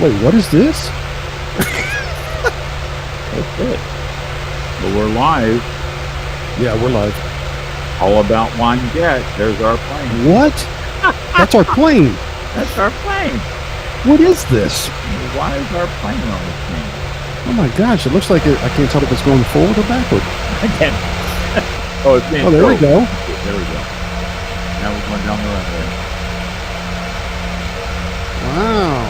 Wait, what is this? That's it. But we're live. Yeah, we're live. All About Wine Jet. There's our plane. What? That's our plane. That's our plane. What is this? Why is our plane on the screen? Oh my gosh, it looks like I can't tell if it's going forward or backward. I can't. Oh, it's being there we go. There we go. Now we're going down the runway. Wow.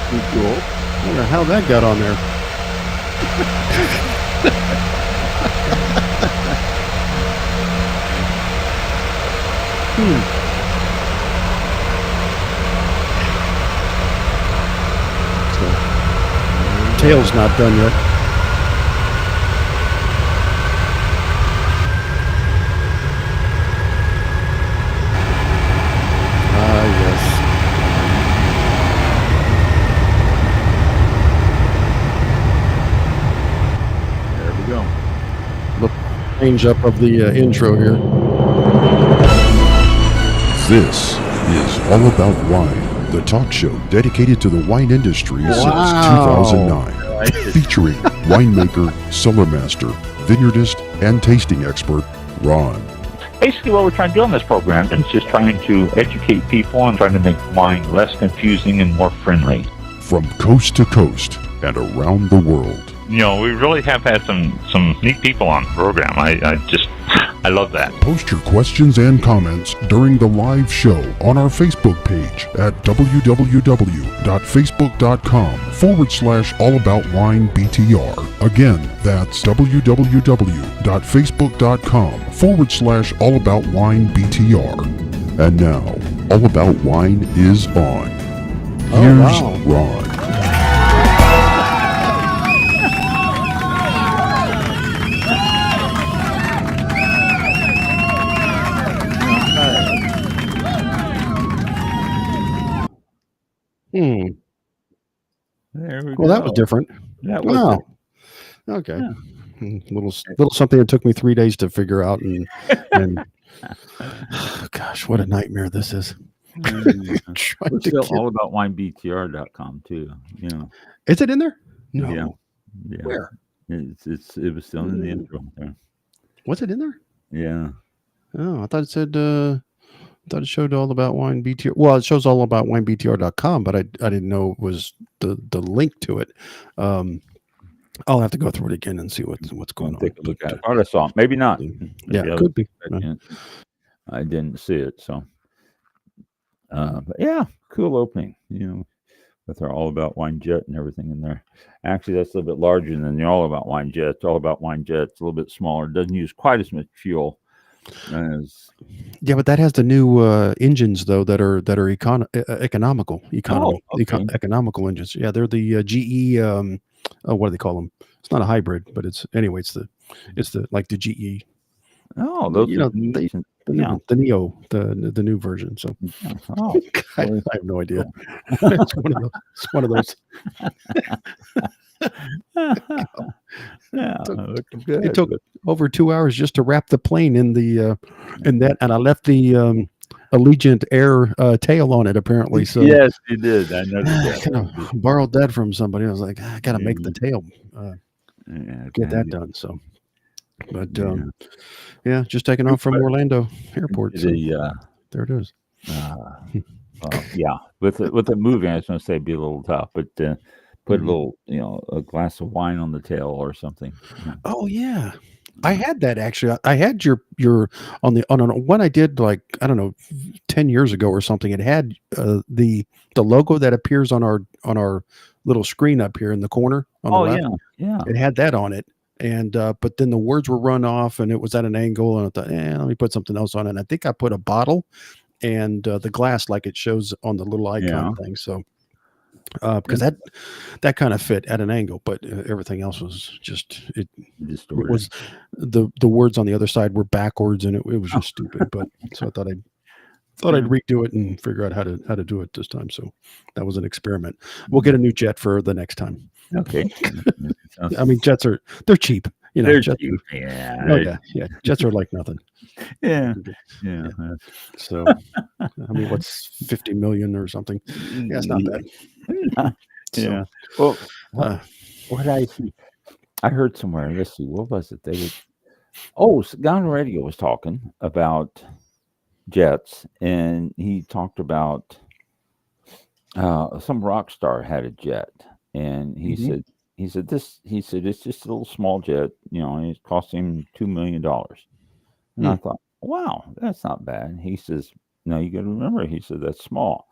Pretty cool. I wonder how that got on there. So, tail's not done yet. Yes. There we go. The change up of the intro here. This is All About Wine, the talk show dedicated to the wine industry since 2009, featuring winemaker, cellar master, vineyardist, and tasting expert, Ron. Basically, what we're trying to do on this program is just trying to educate people and trying to make wine less confusing and more friendly. From coast to coast and around the world. You know, we really have had some neat people on the program. I love that. Post your questions and comments during the live show on our Facebook page at www.facebook.com/allaboutwinebtr. Again, that's www.facebook.com/allaboutwinebtr. And now, All About Wine is on. Here's Ron. There we go. Well, that was different. That was Wow. Okay. Yeah. Little something that took me 3 days to figure out, and gosh, what a nightmare this is. We're still allaboutwinebtr.com too. You know. Is it in there? No. Yeah. Where? It was still in the intro there. Was it in there? Yeah. Oh, I thought it said. I thought it showed all about wine BTR. Well, it shows all about winebtr.com, but I didn't know it was the link to it. I'll have to go through it again and see what's going on. Take a look at it. I saw it. Maybe not. Yeah, it could be. I didn't see it, so. But yeah, cool opening. You know, with our All About Wine Jet and everything in there. Actually, that's a little bit larger than the All About Wine Jet. All About Wine Jet. It's a little bit smaller. It doesn't use quite as much fuel. Yeah, but that has the new engines though that are economical economical engines. Yeah, they're the GE. What do they call them? It's not a hybrid, but it's the like the GE. Oh, those the Neo, the new version. So I have no idea. It's one of those. It took over 2 hours just to wrap the plane in that, and I left the Allegiant Air tail on it apparently. So yes, you did. I noticed that. I kind of borrowed that from somebody. I was like, I got to make the tail get that done. So, but just taking off from Orlando Airport. So there it is. With the moving, I was going to say it'd be a little tough, but. Put a little, a glass of wine on the tail or something. Oh yeah, I had that actually. I had your on one I did like 10 years ago or something. It had the logo that appears on our little screen up here in the corner on the left. Yeah. It had that on it, and but then the words were run off, and it was at an angle, and I thought, let me put something else on it. And I think I put a bottle and the glass like it shows on the little icon thing. So. Because that kind of fit at an angle, but everything else was just it was the words on the other side were backwards, and it was just stupid. But so I thought I'd redo it and figure out how to do it this time. So that was an experiment. We'll get a new jet for the next time. Okay. I mean, they're cheap. They're jets, cheap. Yeah. Okay. Yeah. Jets are like nothing. Yeah. So, I mean, what's 50 million or something? Yeah, it's not bad. Yeah. So, Well, uh, what did I see? I heard somewhere. Let's see. What was it? They were. Guy on the radio was talking about jets, and he talked about some rock star had a jet, and mhm, he said it's just a little small jet, and it cost him $2 million. And I mm, thought, wow, that's not bad. He says, no, you got to remember. He said that's small.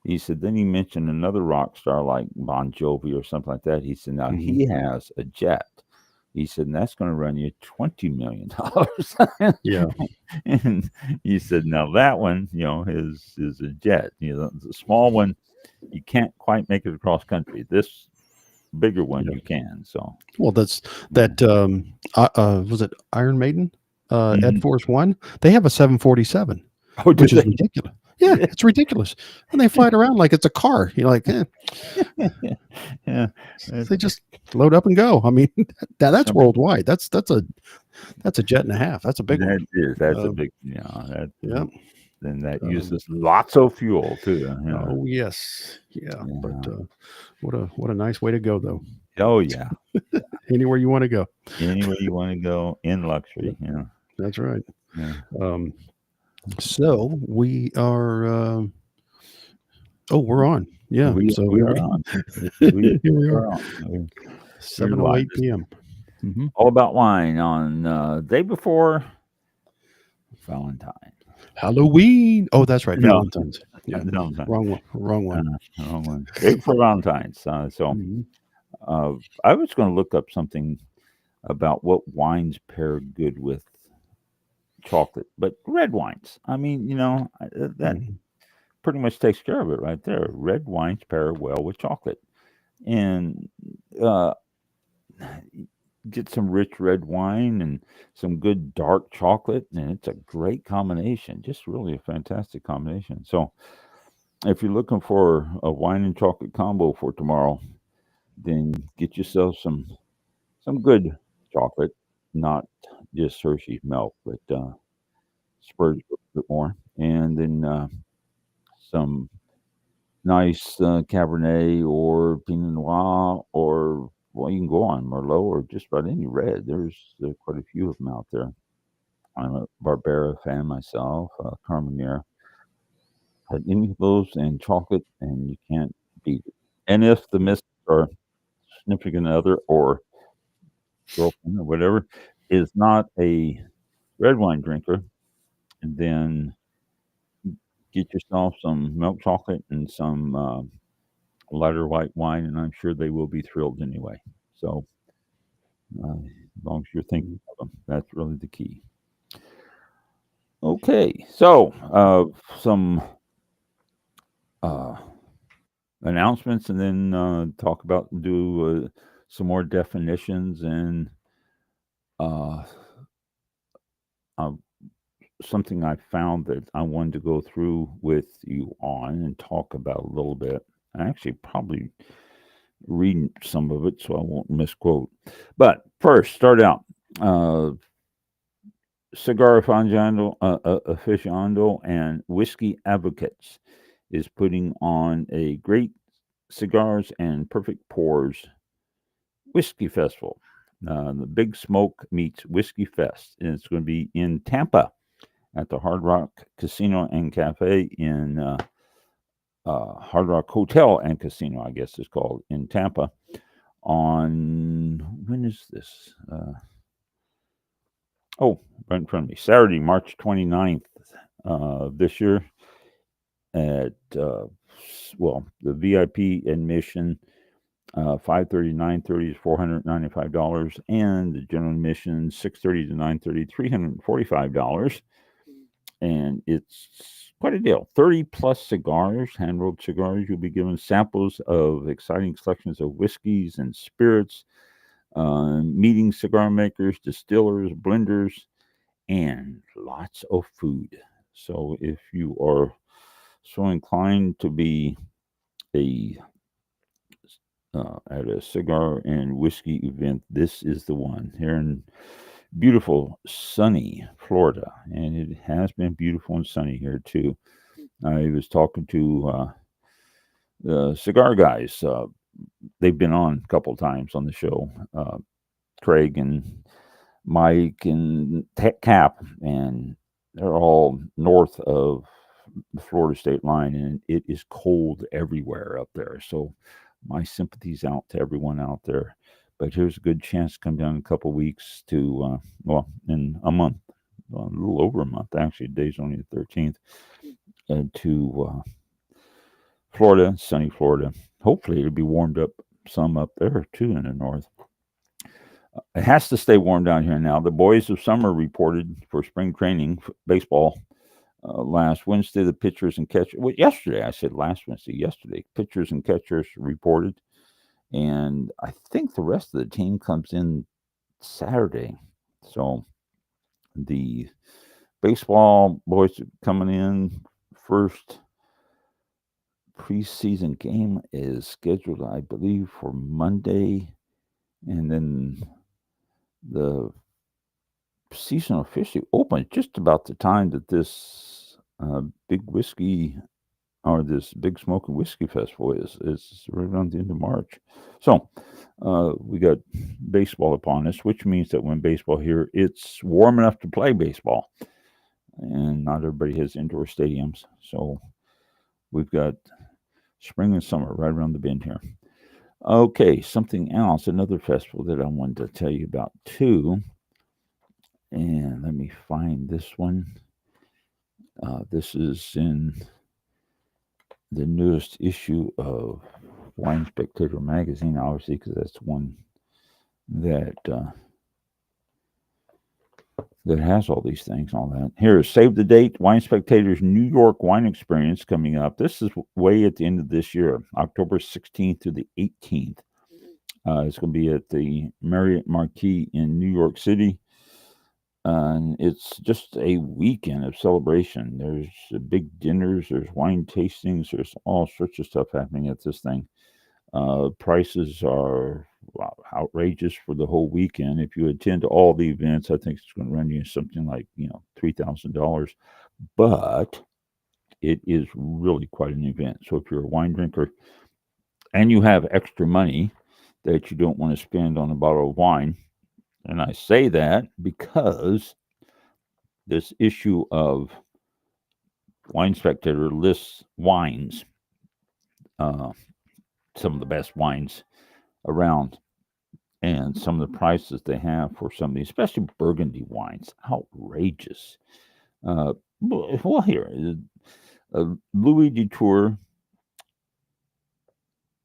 He said then he mentioned another rock star like Bon Jovi or something like that. He said now mhm. he has a jet. He said and that's going to run you $20 million. Yeah, And he said now that one, is a jet. The small one you can't quite make it across country. This bigger one yeah. you can. So Well, that's yeah. that. Was it Iron Maiden? Ed Mhm. Force One. They have a 747, Oh, did which is they? ridiculous. Yeah, it's ridiculous, and they fly it around like it's a car. You're like, Yeah, that's they just load up and go. I mean, that's some worldwide. That's a jet and a half. That's a big one. that's a Uh, big, yeah. then that Um, uses lots of fuel too. oh yes. Yeah. But Yeah. what a nice way to go though. Oh yeah. Anywhere you want to go. Anywhere you want to go in Yep, luxury. that's right. Yeah. Um, so we are. We're on. Yeah. We So we here are we on. We here we are. are on. We're live. 7:08 p.m. Mm-hmm. All about wine on day before Valentine. Halloween. Oh, that's right. No, Valentine's. Yeah. Valentine. Wrong one. Wrong one. Wrong one. Day before Valentine's. Mhm. I was going to look up something about what wines pair good with chocolate, but red wines. I mean, that Mhm. pretty much takes care of it right there. Red wines pair well with chocolate, and uh, get some rich red wine and some good dark chocolate, and it's a great combination. Just really a fantastic combination. So, if you're looking for a wine and chocolate combo for tomorrow, then get yourself some good chocolate, not just Hershey's milk, but spurge a little bit more, and then some nice Cabernet or Pinot Noir, or well, you can go on Merlot or just about any red. There's quite a few of them out there. I'm a Barbera fan myself, Carmenere. Had any of those and chocolate, and you can't beat it. And if the miss or significant other or girlfriend or whatever is not a red wine drinker, then get yourself some milk chocolate and some lighter white wine, and I'm sure they will be thrilled anyway. So, as long as you're thinking of them, that's really the key. Okay, so some uh, announcements, and then do some more definitions and uh, uh, something I found that I wanted to go through with you on and talk about a little bit. I actually probably read some of it so I won't misquote. But first, start out. Cigar aficionado and whiskey advocates is putting on a great cigars and perfect pours whiskey festival. The Big Smoke meets Whiskey Fest, and it's going to be in Tampa at the Hard Rock Casino and Cafe in Hard Rock Hotel and Casino, I guess it's called, in Tampa. On when is this? Right in front of me, Saturday, March 29th this year at the VIP admission 5:30 to 9:30 is $495, and the general admission 6:30 to 9:30 $345, and it's quite a deal. 30 plus cigars, hand rolled cigars. You'll be given samples of exciting selections of whiskeys and spirits, meeting cigar makers, distillers, blenders, and lots of food. So if you are so inclined to be at a cigar and whiskey event, this is the one here in beautiful sunny Florida, and it has been beautiful and sunny here too. I was talking to The cigar guys, they've been on a couple times on the show. Craig and Mike and Cap, and they're all north of the Florida state line, and it is cold everywhere up there. So my sympathies out to everyone out there. But here's a good chance to come down in a couple weeks to, in a month, a little over a month, actually. Today's only the 13th, to Florida, sunny Florida. Hopefully it'll be warmed up some up there too in the north. It has to stay warm down here now. The boys of summer reported for spring training baseball last Wednesday. The pitchers and catchers, yesterday, I said last Wednesday, yesterday, pitchers and catchers reported. And I think the rest of the team comes in Saturday. So the baseball boys coming in. First preseason game is scheduled, I believe, for Monday. And then the season officially opens just about the time that this big whiskey or this big smoking whiskey festival is right around the end of March. So we got baseball upon us, which means that when baseball here, it's warm enough to play baseball, and not everybody has indoor stadiums. So we've got spring and summer right around the bend here. Okay, something else, another festival that I wanted to tell you about too. And let me find this one. This is in the newest issue of Wine Spectator magazine, obviously, because that's one that that has all these things, all that. Here, save the date, Wine Spectator's New York wine experience coming up. This is way at the end of this year, October 16th to the 18th. It's going to be at the Marriott Marquis in New York City. And it's just a weekend of celebration. There's big dinners, there's wine tastings, there's all sorts of stuff happening at this thing. Prices are outrageous for the whole weekend. If you attend all the events, I think it's going to run you something like $3,000. But it is really quite an event. So if you're a wine drinker and you have extra money that you don't want to spend on a bottle of wine, and I say that because this issue of Wine Spectator lists wines, some of the best wines around, and some of the prices they have for some of these, especially Burgundy wines, outrageous. Well, here, Louis Dutour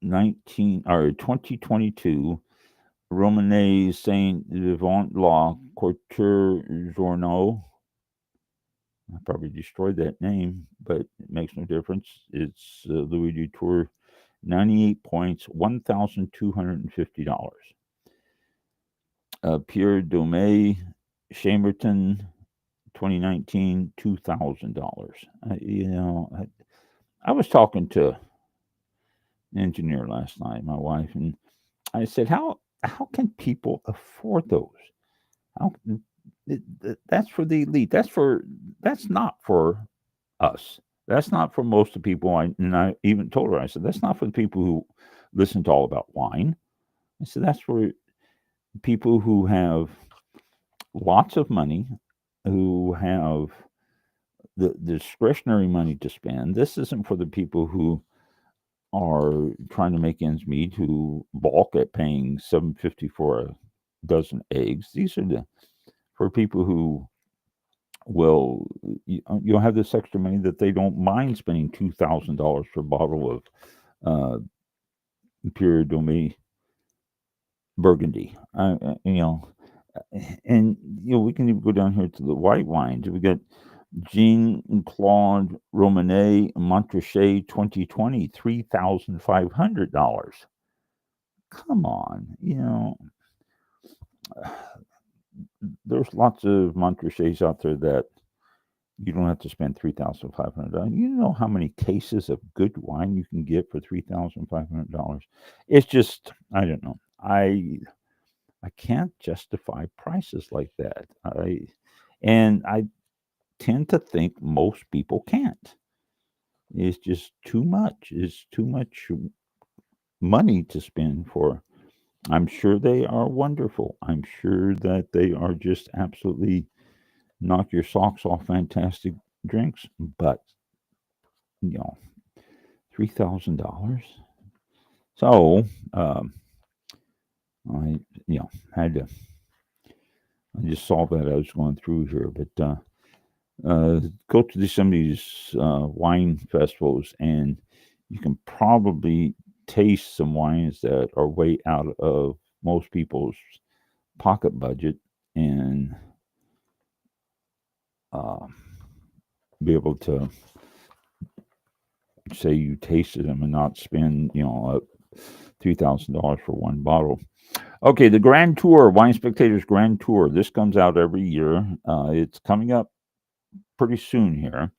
2022 Romanée Saint Vivant La Couture Journaux. I probably destroyed that name, but it makes no difference. It's Louis Dutour, 98 points, $1,250. Pierre Domé Chamberton, 2019, $2,000. I was talking to an engineer last night, my wife, and I said, how can people afford those? That's for the elite. That's not for us. That's not for most of the people. I even told her, I said, that's not for the people who listen to All About Wine. I said, that's for people who have lots of money, who have the discretionary money to spend. This isn't for the people who are trying to make ends meet, who balk at paying $7.50 for a dozen eggs. These are for people who will you'll have this extra money that they don't mind spending $2,000 for a bottle of Pierre Domé Burgundy. And we can even go down here to the white wines. We got Jean-Claude Romanée Montrachet 2020, $3,500. Come on, there's lots of Montrachets out there that you don't have to spend $3,500. You know how many cases of good wine you can get for $3,500? It's just, I don't know. I can't justify prices like that. I tend to think most people can't. is just too much. It's too much money to spend for. I'm sure they are wonderful. I'm sure that they are just absolutely knock your socks off fantastic drinks, but you know, $3,000. So I had to. I just saw that I was going through here, but go to some of these wine festivals, and you can probably taste some wines that are way out of most people's pocket budget, and uh, be able to say you tasted them and not spend $3,000 for one bottle. Okay, the Grand Tour, Wine Spectators Grand Tour. This comes out every year. It's coming up pretty soon here.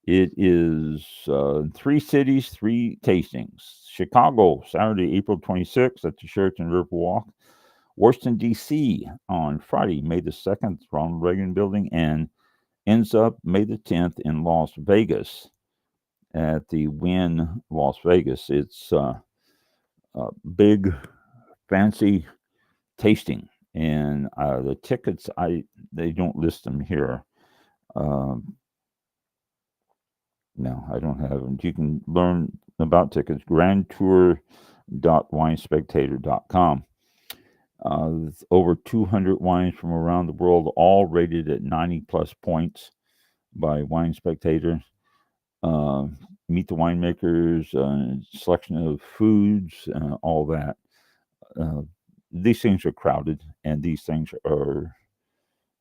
It is 3 cities, 3 tastings. Chicago, Saturday, April 26th at the Sheraton Riverwalk. Washington, D.C. on Friday, May the 2nd, Ronald Reagan Building, and ends up May the 10th in Las Vegas at the Wynn Las Vegas. It's a big, fancy tasting, and the tickets, they don't list them here. No, I don't have them. You can learn about tickets, grandtour.winespectator.com. Over 200 wines from around the world, all rated at 90 plus points by Wine Spectator. Meet the winemakers, selection of foods, all that. These things are crowded, and these things are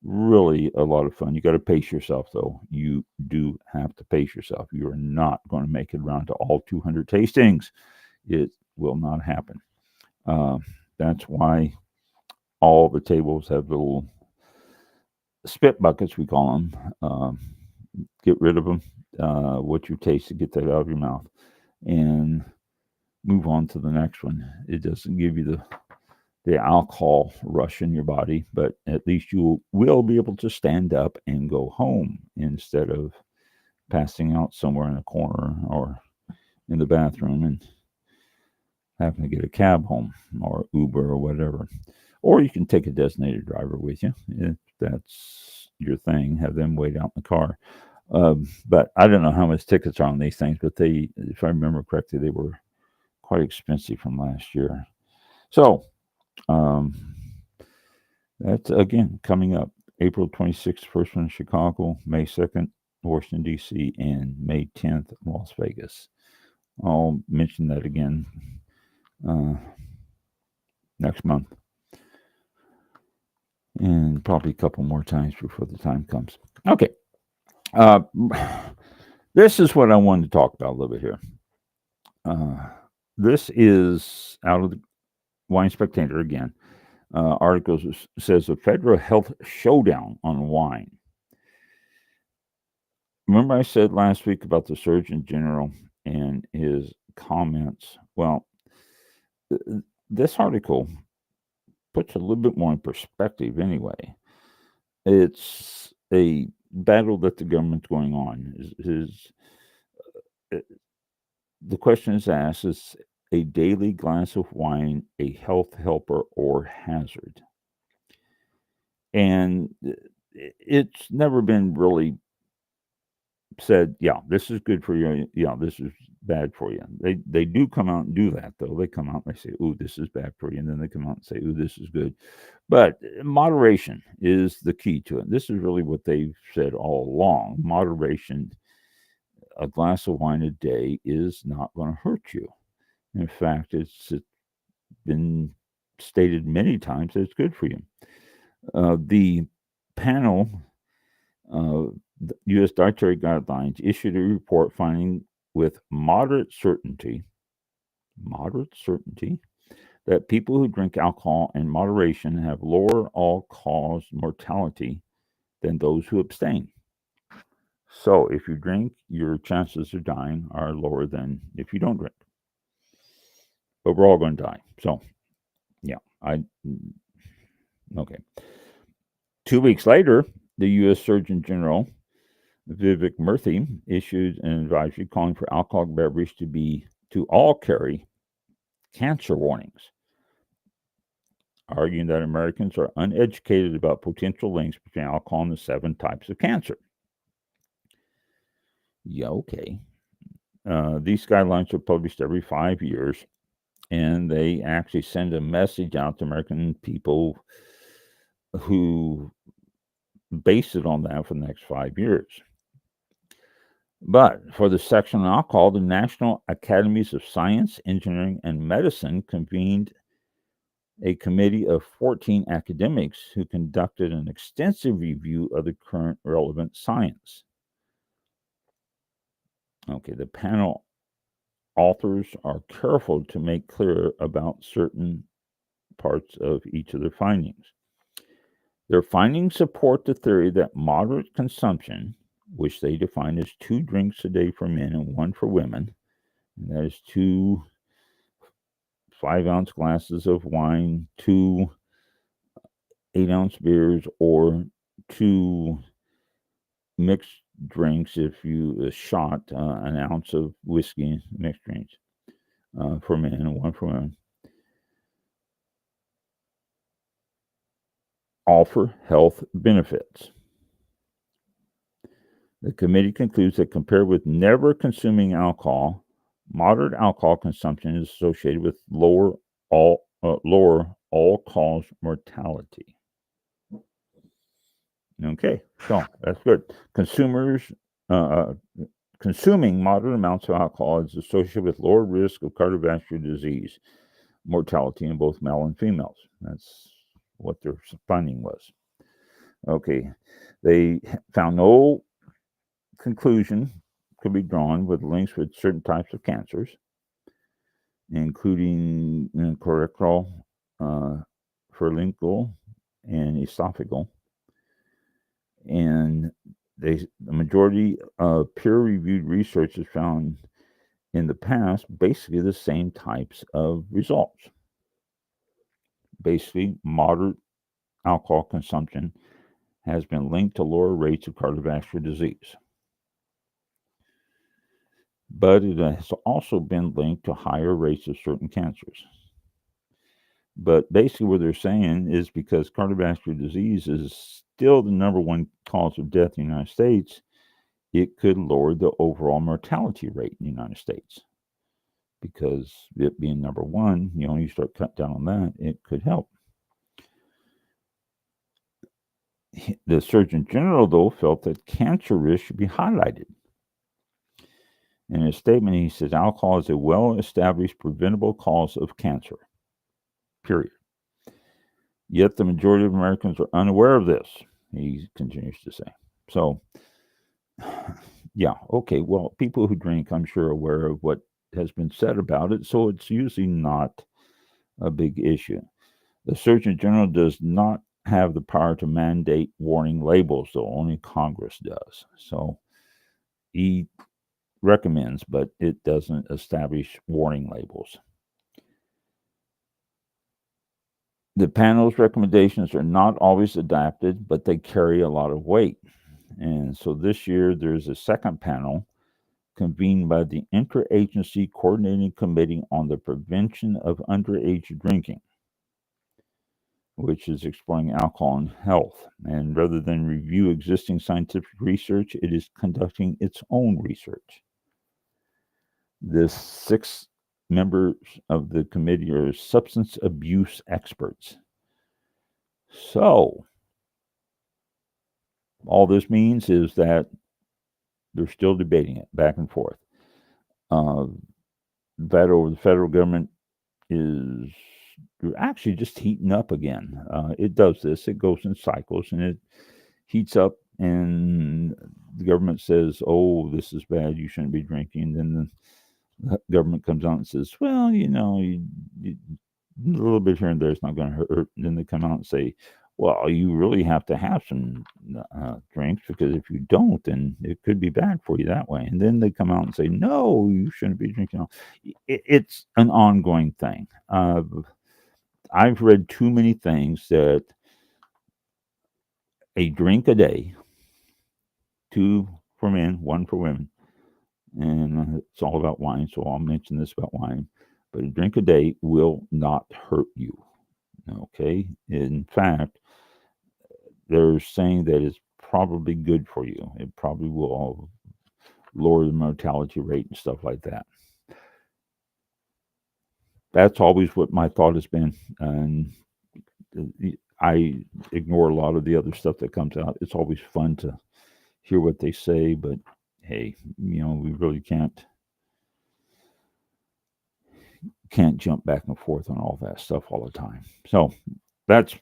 really a lot of fun. You got to pace yourself, though. You do have to pace yourself. You are not going to make it around to all 200 tastings. It will not happen. That's why all the tables have little spit buckets, we call them. Get rid of them. What you taste, to get that out of your mouth, and move on to the next one. It doesn't give you the alcohol rush in your body, but at least you will be able to stand up and go home instead of passing out somewhere in a corner or in the bathroom and having to get a cab home or Uber or whatever. Or you can take a designated driver with you if that's your thing. Have them wait out in the car. But I don't know how much tickets are on these things, but they, if I remember correctly, they were quite expensive from last year. So that's again coming up April 26th, first one in Chicago, May 2nd, Washington, D.C., and May 10th, Las Vegas. I'll mention that again next month, and probably a couple more times before the time comes. Okay. This is what I wanted to talk about a little bit here. This is out of the Wine Spectator again. Article says a federal health showdown on wine. Remember I said last week about the Surgeon General and his comments? Well, this article puts a little bit more in perspective anyway. It's a battle that the government's going on. The question is asked, is a daily glass of wine a health helper or hazard? And it's never been really said, yeah, this is good for you. Yeah, this is bad for you. They do come out and do that, though. They come out and they say, ooh, this is bad for you. And then they come out and say, ooh, this is good. But moderation is the key to it. This is really what they've said all along. Moderation, a glass of wine a day is not going to hurt you. In fact, it's been stated many times that it's good for you. The panel, the U.S. Dietary Guidelines, issued a report finding with moderate certainty, that people who drink alcohol in moderation have lower all-cause mortality than those who abstain. So if you drink, your chances of dying are lower than if you don't drink. But we're all going to die. So, yeah, okay. 2 weeks later, the U.S. Surgeon General Vivek Murthy issued an advisory calling for alcoholic beverage to all carry cancer warnings, arguing that Americans are uneducated about potential links between alcohol and the 7 types of cancer. Yeah, okay. These guidelines are published every 5 years, and they actually send a message out to American people who base it on that for the next 5 years. But for the section on alcohol, the National Academies of Science, Engineering, and Medicine convened a committee of 14 academics who conducted an extensive review of the current relevant science. Okay, the panel authors are careful to make clear about certain parts of each of their findings. Their findings support the theory that moderate consumption, which they define as 2 drinks a day for men and 1 for women, and that is 2 5-ounce glasses of wine, 2 8-ounce beers, or 2 mixed drinks, if you a shot, an ounce of whiskey, mixed drinks for men and 1 for women, offer health benefits. The committee concludes that compared with never consuming alcohol, moderate alcohol consumption is associated with lower all-cause mortality. Okay, so that's good. Consuming moderate amounts of alcohol is associated with lower risk of cardiovascular disease, mortality in both male and females. That's what their finding was. Okay, they found no conclusion could be drawn with links with certain types of cancers, including colorectal, pharyngeal, and esophageal. And the majority of peer-reviewed research has found in the past basically the same types of results. Basically, moderate alcohol consumption has been linked to lower rates of cardiovascular disease. But it has also been linked to higher rates of certain cancers. But basically what they're saying is because cardiovascular disease is still the number 1 cause of death in the United States, it could lower the overall mortality rate in the United States. Because it being number 1, you start cutting down on that, it could help. The Surgeon General, though, felt that cancer risk should be highlighted. In his statement, he says alcohol is a well-established preventable cause of cancer, period. Yet the majority of Americans are unaware of this, he continues to say. So, yeah, okay, well, people who drink, I'm sure, are aware of what has been said about it, so it's usually not a big issue. The Surgeon General does not have the power to mandate warning labels, though only Congress does. So he recommends, but it doesn't establish warning labels. The panel's recommendations are not always adapted, but they carry a lot of weight. And so this year, there's a second panel convened by the Interagency Coordinating Committee on the Prevention of Underage Drinking, which is exploring alcohol and health. And rather than review existing scientific research, it is conducting its own research. The 6 members of the committee are substance abuse experts. So, all this means is that they're still debating it back and forth. That over the federal government is actually just heating up again. It does this. It goes in cycles, and it heats up, and the government says, oh, this is bad. You shouldn't be drinking. Then the government comes out and says, well, a little bit here and there is not going to hurt. And then they come out and say, well, you really have to have some drinks, because if you don't, then it could be bad for you that way. And then they come out and say, no, you shouldn't be drinking. It's an ongoing thing. I've read too many things that a drink a day, 2 for men, one for women. And it's all about wine, so I'll mention this about wine. But a drink a day will not hurt you. Okay? In fact, they're saying that it's probably good for you. It probably will lower the mortality rate and stuff like that. That's always what my thought has been. And I ignore a lot of the other stuff that comes out. It's always fun to hear what they say, but hey, we really can't jump back and forth on all that stuff all the time. So that's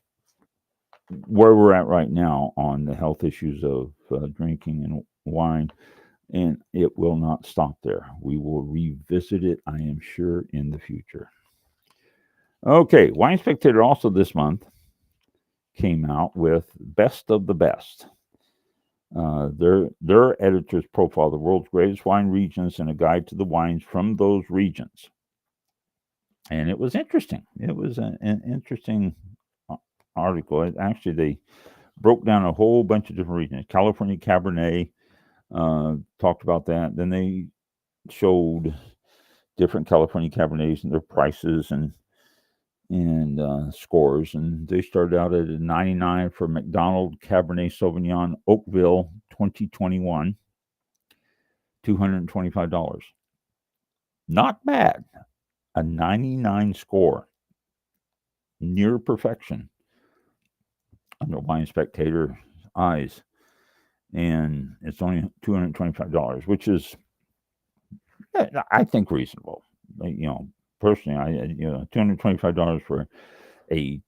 where we're at right now on the health issues of drinking and wine, and it will not stop there. We will revisit it, I am sure, in the future. Okay, Wine Spectator also this month came out with Best of the Best. Their editors profile the world's greatest wine regions and a guide to the wines from those regions. And it was interesting. It was an interesting article. Actually, they broke down a whole bunch of different regions. California Cabernet, talked about that. Then they showed different California Cabernets and their prices and scores. And they started out at a 99 for McDonald Cabernet Sauvignon Oakville 2021, $225. Not bad. A 99 score. Near perfection under Wine Spectator eyes. And it's only $225, which is, I think, reasonable. Personally, $225 for a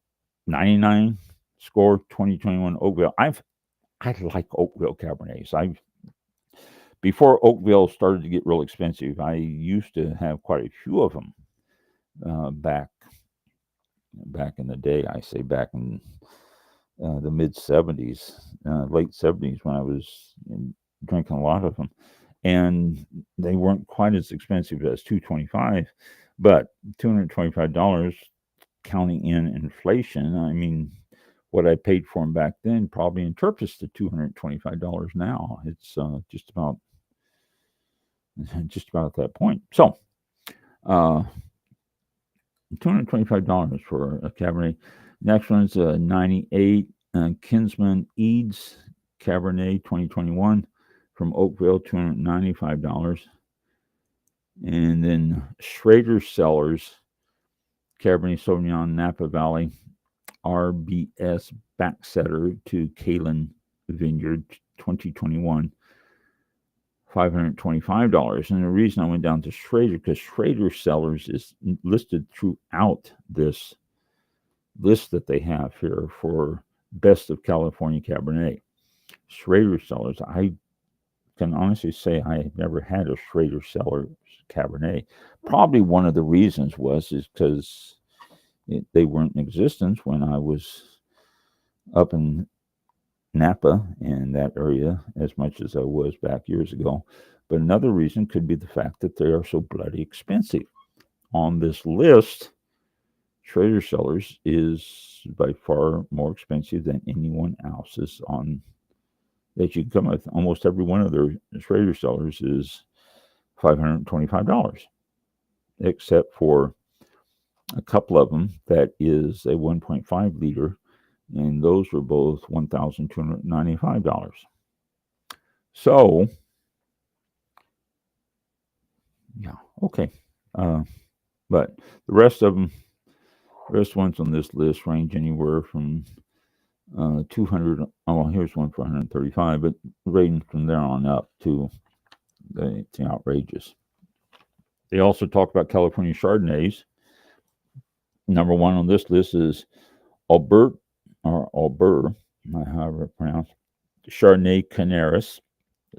99 score 2021 Oakville. I like Oakville Cabernets. Before Oakville started to get real expensive, I used to have quite a few of them back in the day. I say back in the mid 70s, late 70s, when I was drinking a lot of them, and they weren't quite as expensive as $225, but $225 counting in inflation. I mean, what I paid for them back then probably interprets to $225 now. It's just about at that point. So, $225 for a Cabernet. Next one's 98 Kinsman Eads Cabernet 2021 from Oakville, $295. And then Schrader Cellars Cabernet Sauvignon Napa Valley RBS Backsetter to Kalen Vineyard 2021, $525. And the reason I went down to Schrader, because Schrader Cellars is listed throughout this list that they have here for Best of California Cabernet. Schrader Cellars, I can honestly say I have never had a Schrader Cellars Cabernet. Probably one of the reasons is because they weren't in existence when I was up in Napa in that area as much as I was back years ago. But another reason could be the fact that they are so bloody expensive. On this list, Schrader Cellars is by far more expensive than anyone else's on that you can come with. Almost every one of their Schrader Cellars is $525, except for a couple of them that is a 1.5 liter, and those were both $1,295. So, yeah, okay. But the rest ones on this list range anywhere from 200. Oh, well, here's one for 135, but rating from there on up to it's outrageous. They also talk about California Chardonnays. Number one on this list is Albert, however it's pronounced, Chardonnay Canaris,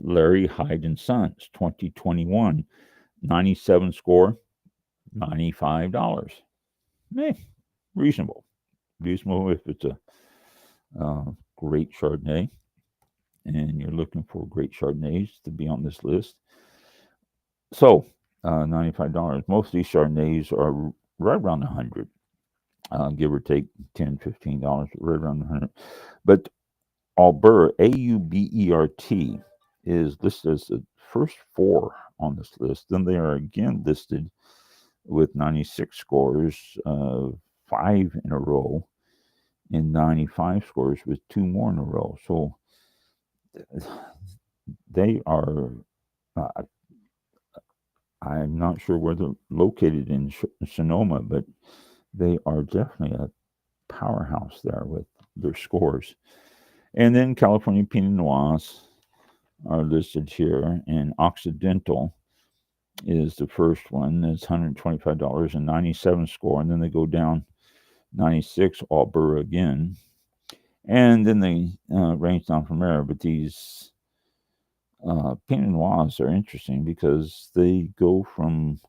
Larry Hyde and Sons, 2021, 97 score, $95. Reasonable if it's a great Chardonnay, and you're looking for great Chardonnays to be on this list. So, $95. Most of these Chardonnays are right around $100, give or take $10, $15, right around $100. But Aubert, Aubert, is listed as the first 4 on this list. Then they are again listed with 96 scores, 5 in a row, and 95 scores with 2 more in a row. So they are, I'm not sure where they're located in Sonoma, but they are definitely a powerhouse there with their scores. And then California Pinot Noirs are listed here, and Occidental is the first one. It's $125 and 97 score, and then they go down 96 Albura again, and then they range down from there. But these Pinot Noirs are interesting because they go from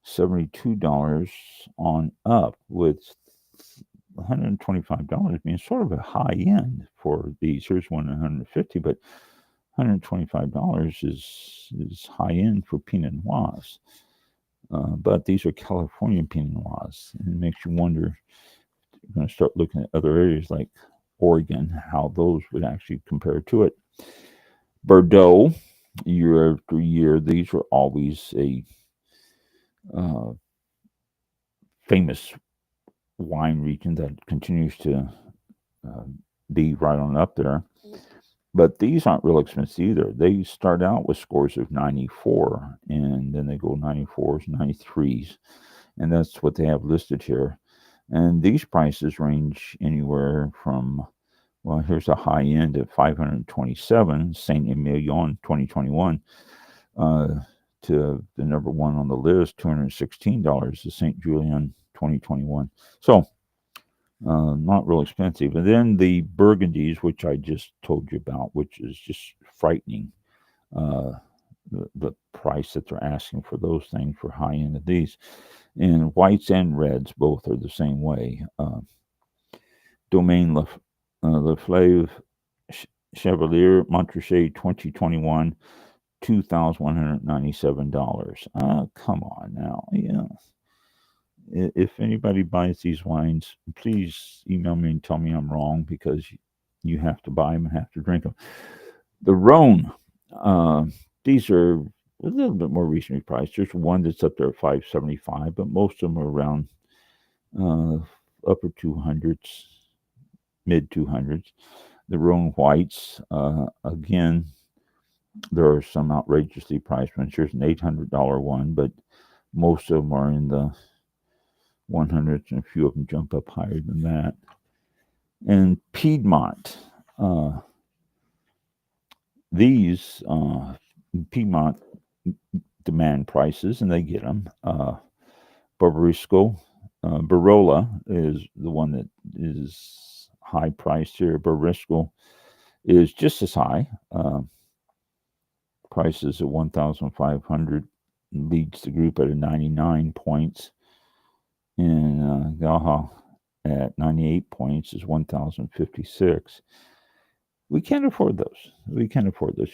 $72 on up, with $125 being sort of a high end for these. Here's one at $150, but $125 is high end for Pinot Noirs. But these are California Pinot Noirs, and it makes you wonder. You're going to start looking at other areas like Oregon, how those would actually compare to it. Bordeaux, year after year, these are always a famous wine region that continues to be right on up there. But these aren't real expensive either. They start out with scores of 94, and then they go 94s, 93s, and that's what they have listed here. And these prices range anywhere from, well, here's a high end at 527, Saint Emilion 2021, to the number one on the list, $216, the Saint Julien 2021. So not real expensive. And then the Burgundies, which I just told you about, which is just frightening. The price that they're asking for those things for high end of these. And whites and reds both are the same way. Domaine Le Fleuve Chevalier Montrachet 2021, $2,197. Come on now. Yeah. If anybody buys these wines, please email me and tell me I'm wrong, because you have to buy them and have to drink them. The Rhone, these are a little bit more recently priced. There's one that's up there at $575, but most of them are around upper 200s, mid 200s. The Rhone whites, again, there are some outrageously priced ones. Here's an $800 one, but most of them are in the 100s, and a few of them jump up higher than that. And Piedmont, these Piedmont demand prices, and they get them. Barbaresco, Barola is the one that is high priced here. Barbaresco is just as high. Prices at 1,500, leads the group at a 99 points. And Gaha at 98 points is 1,056. We can't afford those.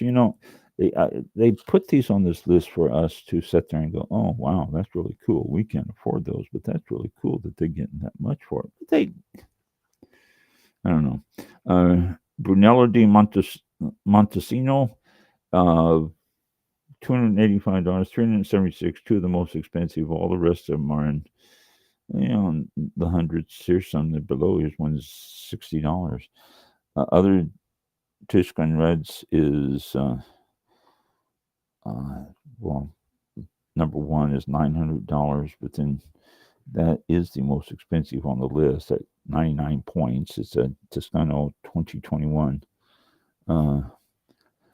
You know, they put these on this list for us to sit there and go, oh, wow, that's really cool. We can't afford those, but that's really cool that they're getting that much for it. But I don't know. Brunello di Montesino, $285, 376, two of the most expensive. All the rest of them are in, the hundreds. Here's some that below. Here's one's $60. Other Tuscan Reds is, number one is $900, but then that is the most expensive on the list at 99 points. It's a Toscano 2021.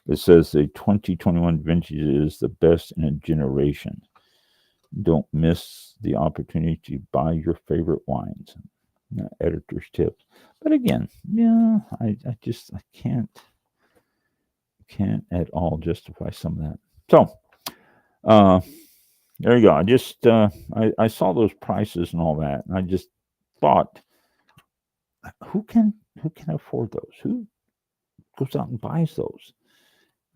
It says the 2021 vintage is the best in a generation. Don't miss the opportunity to buy your favorite wines. Editor's tips. But again, I can't at all justify some of that. So there you go. I saw those prices and all that, and I just thought, who can afford those? Who goes out and buys those?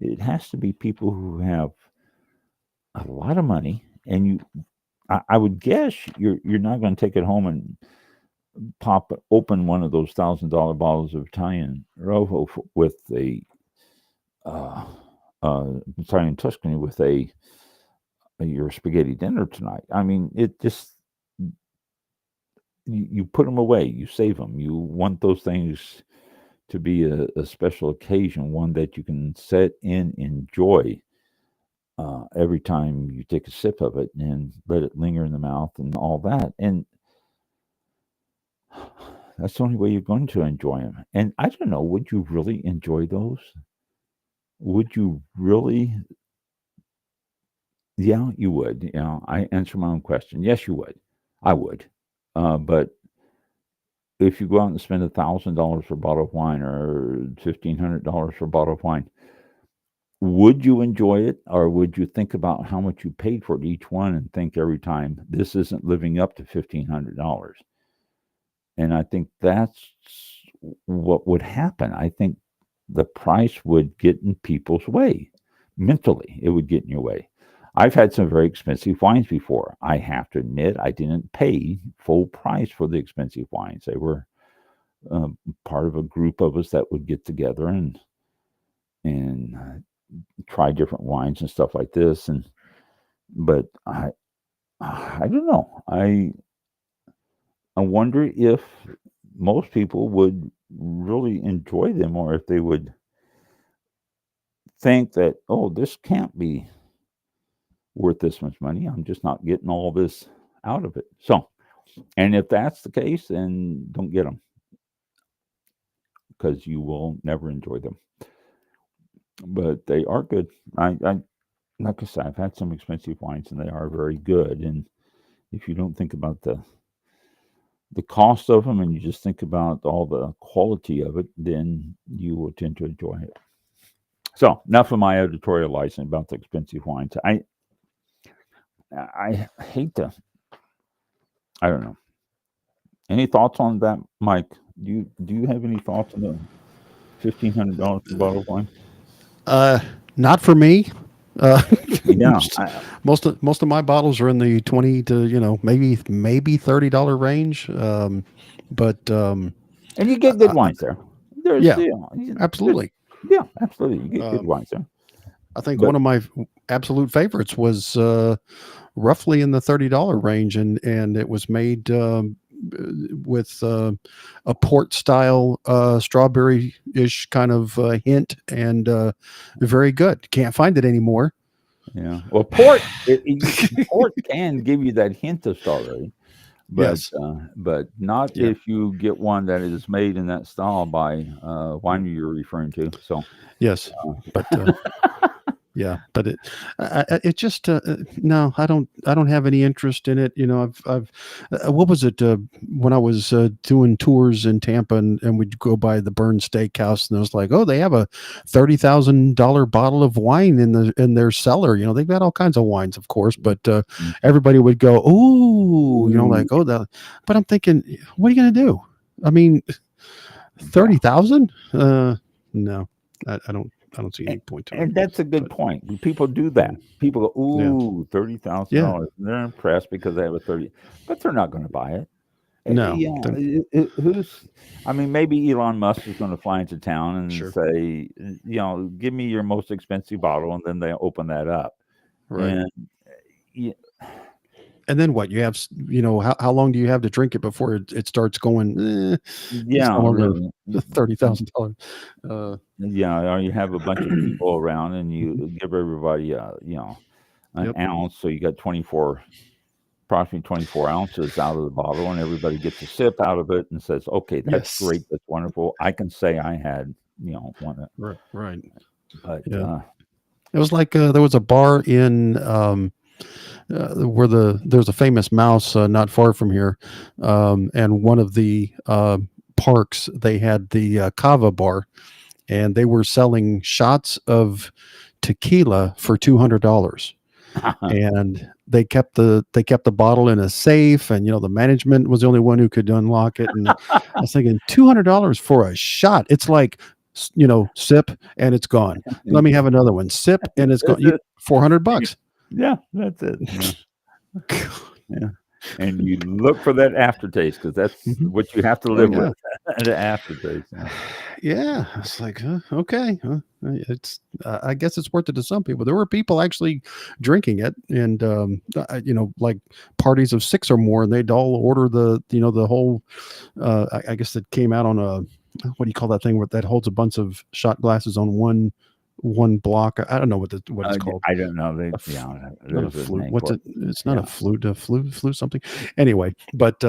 It has to be people who have a lot of money, and I would guess you're not going to take it home and pop open one of those $1,000 bottles of Italian Rovo with a Italian Tuscany with your spaghetti dinner tonight. I mean, it just you put them away, you save them. You want those things to be a special occasion, one that you can sit and enjoy every time you take a sip of it and let it linger in the mouth and all that. And that's the only way you're going to enjoy them. And I don't know, would you really enjoy those? Would you really? Yeah, you would. I answer my own question. Yes, you would. I would. But if you go out and spend $1,000 for a bottle of wine or $1,500 for a bottle of wine, would you enjoy it, or would you think about how much you paid for it each one and think every time this isn't living up to $1,500? And I think that's what would happen. I think the price would get in people's way. Mentally, it would get in your way. I've had some very expensive wines before. I have to admit, I didn't pay full price for the expensive wines. They were part of a group of us that would get together and try different wines and stuff like this. But I don't know. I wonder if most people would really enjoy them, or if they would think that, oh, this can't be worth this much money. I'm just not getting all this out of it. So, and if that's the case, then don't get them, because you will never enjoy them. But they are good. I like I said, I've had some expensive wines and they are very good. And if you don't think about the cost of them and you just think about all the quality of it, then you will tend to enjoy it. So enough of my editorializing about the expensive wines. I hate to. I don't know. Any thoughts on that, Mike? Do you have any thoughts on the $1,500 bottle of wine? Not for me. Yeah, most of my bottles are in the $20 to maybe $30 range. But and you get good wines there. Absolutely. Yeah, absolutely. You get good wines there. I think one of my absolute favorites was roughly in the $30 range, and it was made with a port style strawberry-ish kind of hint, and very good. Can't find it anymore. Yeah, well, port can give you that hint of strawberry, but Yes. But not if you get one that is made in that style by winery you're referring to. So yes, but yeah, but it just no, I don't have any interest in it. I've what was it when I was doing tours in Tampa, and we'd go by the Burn Steakhouse, and it was like, oh, they have a $30,000 bottle of wine in their cellar. They've got all kinds of wines, of course, but everybody would go, ooh, like, oh, that. But I'm thinking, what are you going to do? I mean, 30,000? No, I don't see any point to it. And that's a good point. People do that. People go, ooh, $30,000. Yeah. They're impressed because they have a 30, but they're not going to buy it. No. Maybe Elon Musk is going to fly into town and Sure. say, give me your most expensive bottle, and then they open that up. Right. And then what? You have, how long do you have to drink it before it starts going? $30,000. Or you have a bunch of people around, and you give everybody, an ounce. So you got approximately 24 ounces out of the bottle, and everybody gets a sip out of it and says, "Okay, that's great, that's wonderful. I can say I had, one." Right. But it was like there was a bar in where there's a famous mouse not far from here, and one of the parks, they had the Cava bar, and they were selling shots of tequila for $200. And they kept the bottle in a safe, and the management was the only one who could unlock it. And I was thinking, $200 for a shot. It's like, sip and it's gone. Let me have another one. Sip and it's gone. $400. Yeah, that's it. Yeah. And you look for that aftertaste, because that's what you have to live with. The aftertaste. Yeah, it's like, okay, it's I guess it's worth it to some people. There were people actually drinking it, and like parties of 6 or more, and they'd all order the whole. I guess it came out on a, what do you call that thing that holds a bunch of shot glasses on one block? I don't know what it's called. I don't know. A f- Not a There's a flute. name What's for it? it. It's not a Yeah. flute. A flute something. Anyway, but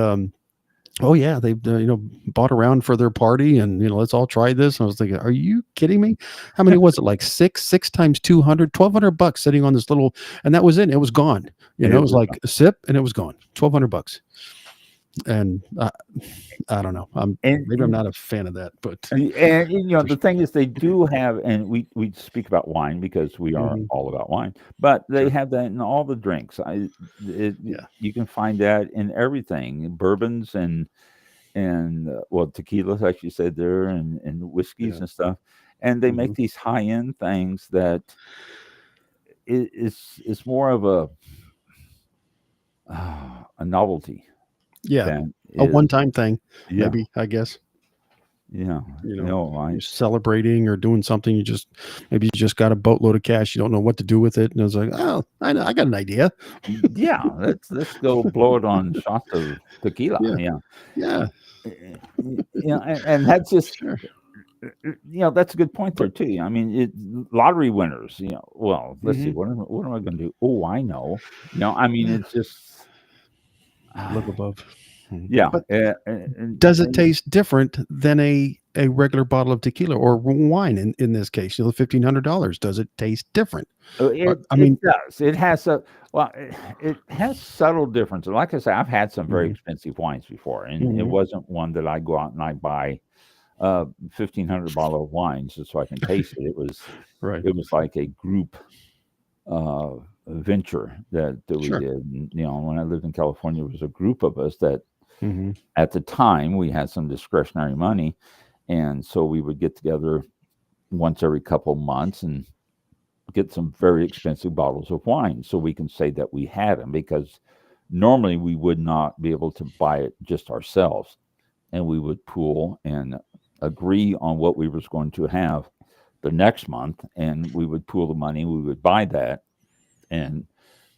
oh yeah, they bought around for their party, and let's all try this. And I was thinking, are you kidding me? How many was it? Like six times 200, $1,200 sitting on this little, and that was it. It was gone. It It was was, like a sip, and it was gone. $1,200, and I don't know. and, Maybe I'm not a fan of that, but and the thing is, they do have, and we speak about wine because we are Mhm. all about wine, but they Sure. have that in all the drinks. Yeah. You can find that in everything, bourbons and well, tequilas, like you said there, and whiskeys Yeah. and stuff. And they make Mhm. these high end things that it's more of a novelty Yeah. than A is one-time thing, yeah maybe, I guess. yeah You know, I you're celebrating or doing something. Maybe you just got a boatload of cash. You don't know what to do with it. And it's like, oh, I know, I got an idea. yeah, let's go blow it on shots of tequila. Yeah. Yeah. Yeah. And that's just Sure. that's a good point there But too. I mean, lottery winners. Well, let's see. mhm, What am I going to do? Oh, I know. I mean, yeah, it's just look above. Mhm. yeah. But does it And taste different than a regular bottle of tequila or wine in this case? $1,500. Does it taste different? I it mean, does. It has a well. It has subtle differences. Like I said, I've had some very mhm, expensive wines before, and it mhm, wasn't one that I go out and I buy 1,500 bottle of wine just so I can taste it. right. It was like a group uh, venture that we Sure. did. And, when I lived in California, it was a group of us that Hmm. at the time we had some discretionary money, and so we would get together once every couple months and get some very expensive bottles of wine so we can say that we had them, because normally we would not be able to buy it just ourselves, and we would pool and agree on what we was going to have the next month, and we would pool the money, we would buy that, and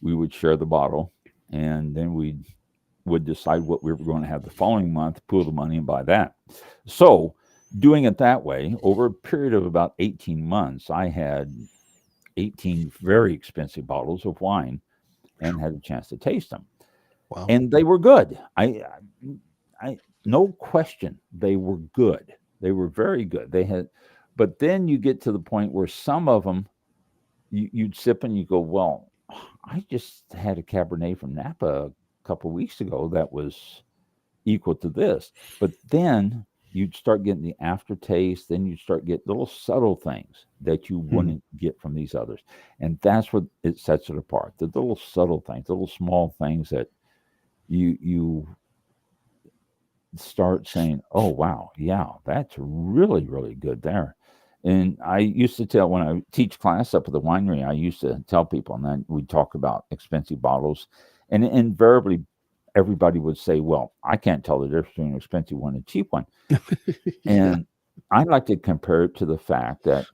we would share the bottle, and then we would decide what we were going to have the following month, pool the money, and buy that. So doing it that way over a period of about 18 months, I had 18 very expensive bottles of wine and had a chance to taste them, Wow. and they were good. I no question, they were good. They were very good. They had, but then you get to the point where some of them you'd sip and you go, well, I just had a Cabernet from Napa a couple of weeks ago that was equal to this. But then you'd start getting the aftertaste, then you'd start getting little subtle things that you Hmm. wouldn't get from these others. And that's what it sets it apart. The little subtle things, the little small things that you start saying, oh wow, yeah, that's really, really good there. And I used to tell, when I teach class up at the winery, I used to tell people, and then we'd talk about expensive bottles, and invariably everybody would say, well, I can't tell the difference between an expensive one and a cheap one. Yeah. And I like to compare it to the fact that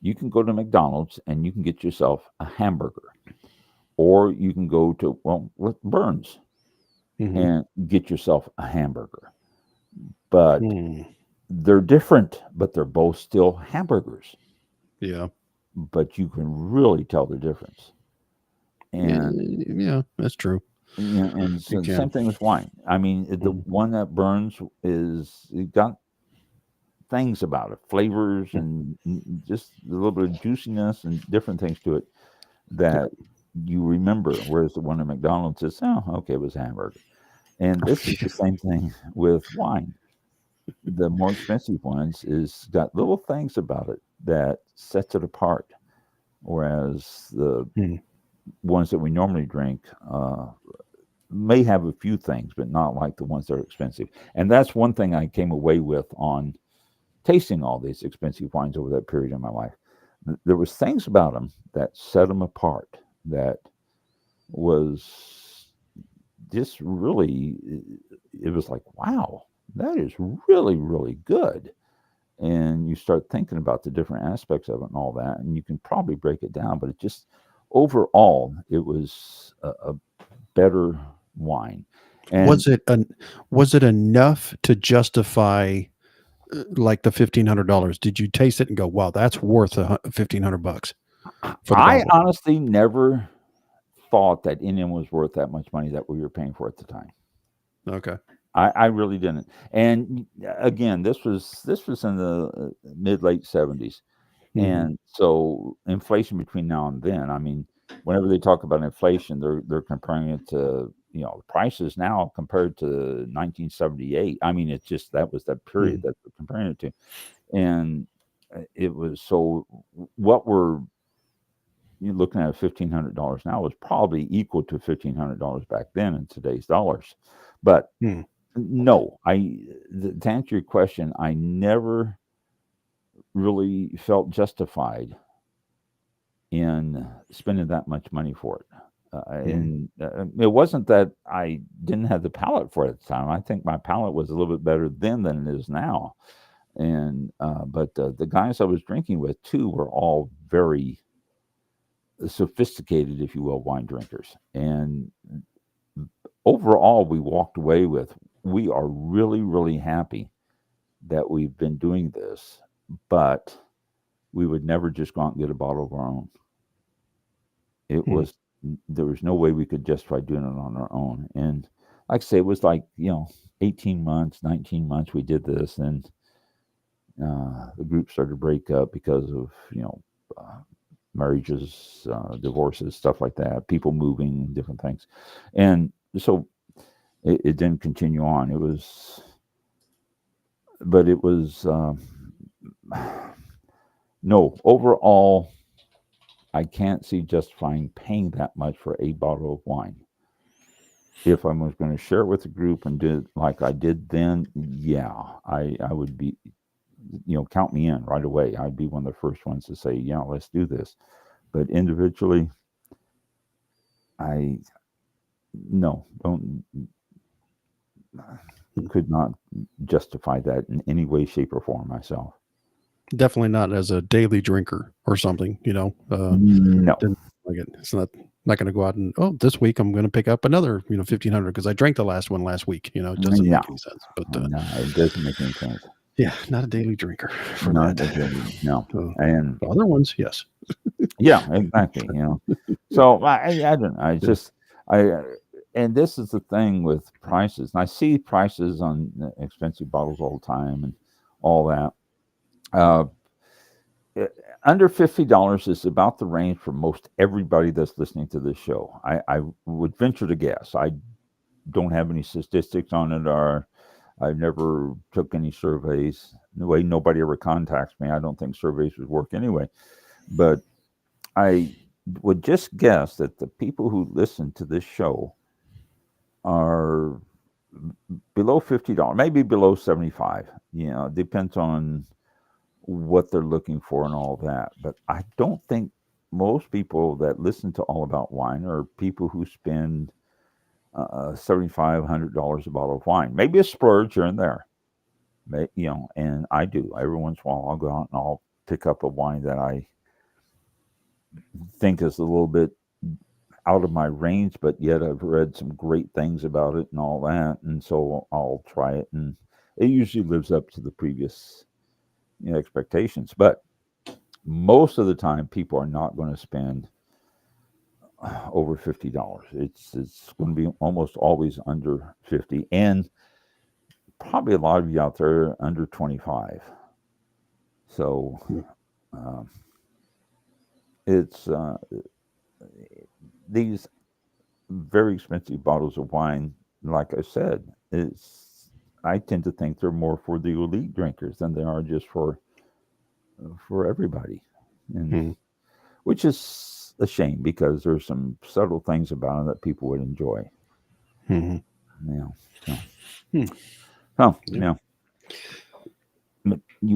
you can go to McDonald's and you can get yourself a hamburger, or you can go to, well, Burns Hmm. and get yourself a hamburger. But Hmm. they're different, but they're both still hamburgers. Yeah. But you can really tell the difference. Yeah. And Yeah. That's true. and You so the same can. thing with wine. I mean, the Mhm. one that Burns is, it got things about it, flavors, and just a little bit of juiciness and different things to it Yeah. that you remember. Whereas the one at McDonald's is, oh, okay, it was a hamburger. And this is the same thing with wine. The more expensive ones is got little things about it that sets it apart, whereas the Hmm. ones that we normally drink may have a few things, but not like the ones that are expensive. And that's one thing I came away with on tasting all these expensive wines over that period in my life. There was things about them that set them apart, that was just really, it was like, wow, that is really, really good. and you start thinking about the different aspects of it and all that, and you can probably break it down. But it just overall, it was a better wine. And Was it enough to justify like the $1,500? Did you taste it and go, "Wow, that's worth $1,500 for the I bottle"? honestly never thought that Indian was worth that much money that we were paying for at the time. Okay. I really didn't. And again, this was in the mid late 70s. And so inflation between now and then, I mean, whenever they talk about inflation, they're comparing it to, prices now compared to 1978. I mean, it's just that was that period that they're comparing it to. And it was so what we're looking at $1,500 now was probably equal to $1,500 back then in today's dollars. But no, to answer your question, I never really felt justified in spending that much money for it. And it wasn't that I didn't have the palate for it at the time. I think my palate was a little bit better then than it is now. And but the guys I was drinking with too were all very sophisticated, if you will, wine drinkers. And overall, we walked away with, we are really, really happy that we've been doing this, but we would never just go out and get a bottle of our own. It was, there was no way we could justify doing it on our own. And like I say, it was like, 18 months, 19 months we did this, and the group started to break up because of, marriages, divorces, stuff like that, people moving, different things. And so it didn't continue on. It was, no, overall, I can't see justifying paying that much for a bottle of wine. If I was going to share it with the group and do it like I did then, yeah, I would be, count me in right away. I'd be one of the first ones to say, yeah, let's do this. But individually, could not justify that in any way, shape, or form myself. Definitely not as a daily drinker or something, No, like it's not going to go out and, this week I'm going to pick up another, 1,500 because I drank the last one last week. It doesn't make any sense. But no, it doesn't make any sense. Yeah, not a daily drinker for Not that. a daily, no. And the other ones, yes. Yeah, exactly. So I don't know. I just and this is the thing with prices. And I see prices on expensive bottles all the time and all that. Under $50 is about the range for most everybody that's listening to this show. I would venture to guess. I don't have any statistics on it, or I never took any surveys. The way nobody ever contacts me, I don't think surveys would work anyway. But I would just guess that the people who listen to this show are below $50, maybe below 75. It depends on what they're looking for and all that. But I don't think most people that listen to All About Wine are people who spend $7,500 a bottle of wine. Maybe a splurge here and there. And I do. Every once in a while, I'll go out and I'll pick up a wine that I think is a little bit out of my range, but yet I've read some great things about it and all that, and so I'll try it, and it usually lives up to the previous expectations. But most of the time, people are not going to spend over $50. It's going to be almost always under 50, and probably a lot of you out there under 25. So it's these very expensive bottles of wine, like I said, I tend to think they're more for the elite drinkers than they are just for everybody, and which is a shame because there's some subtle things about them that people would enjoy. You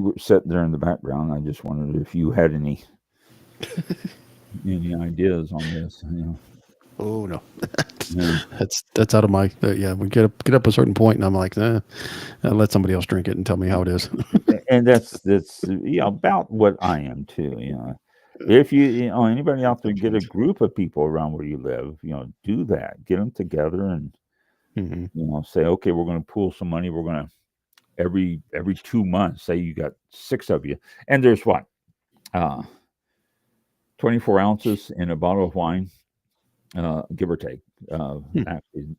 were sitting there in the background. I just wondered if you had any ideas on this. Oh no, Yeah. that's out of my. Yeah, we get up a certain point, and I'm like, I'll let somebody else drink it and tell me how it is. And that's about what I am too. If anybody out there, get a group of people around where you live. Do that. Get them together and Hmm. say, okay, we're going to pool some money. We're going to every 2 months. Say you got 6 of you, and there's what 24 ounces in a bottle of wine, give or take. Actually,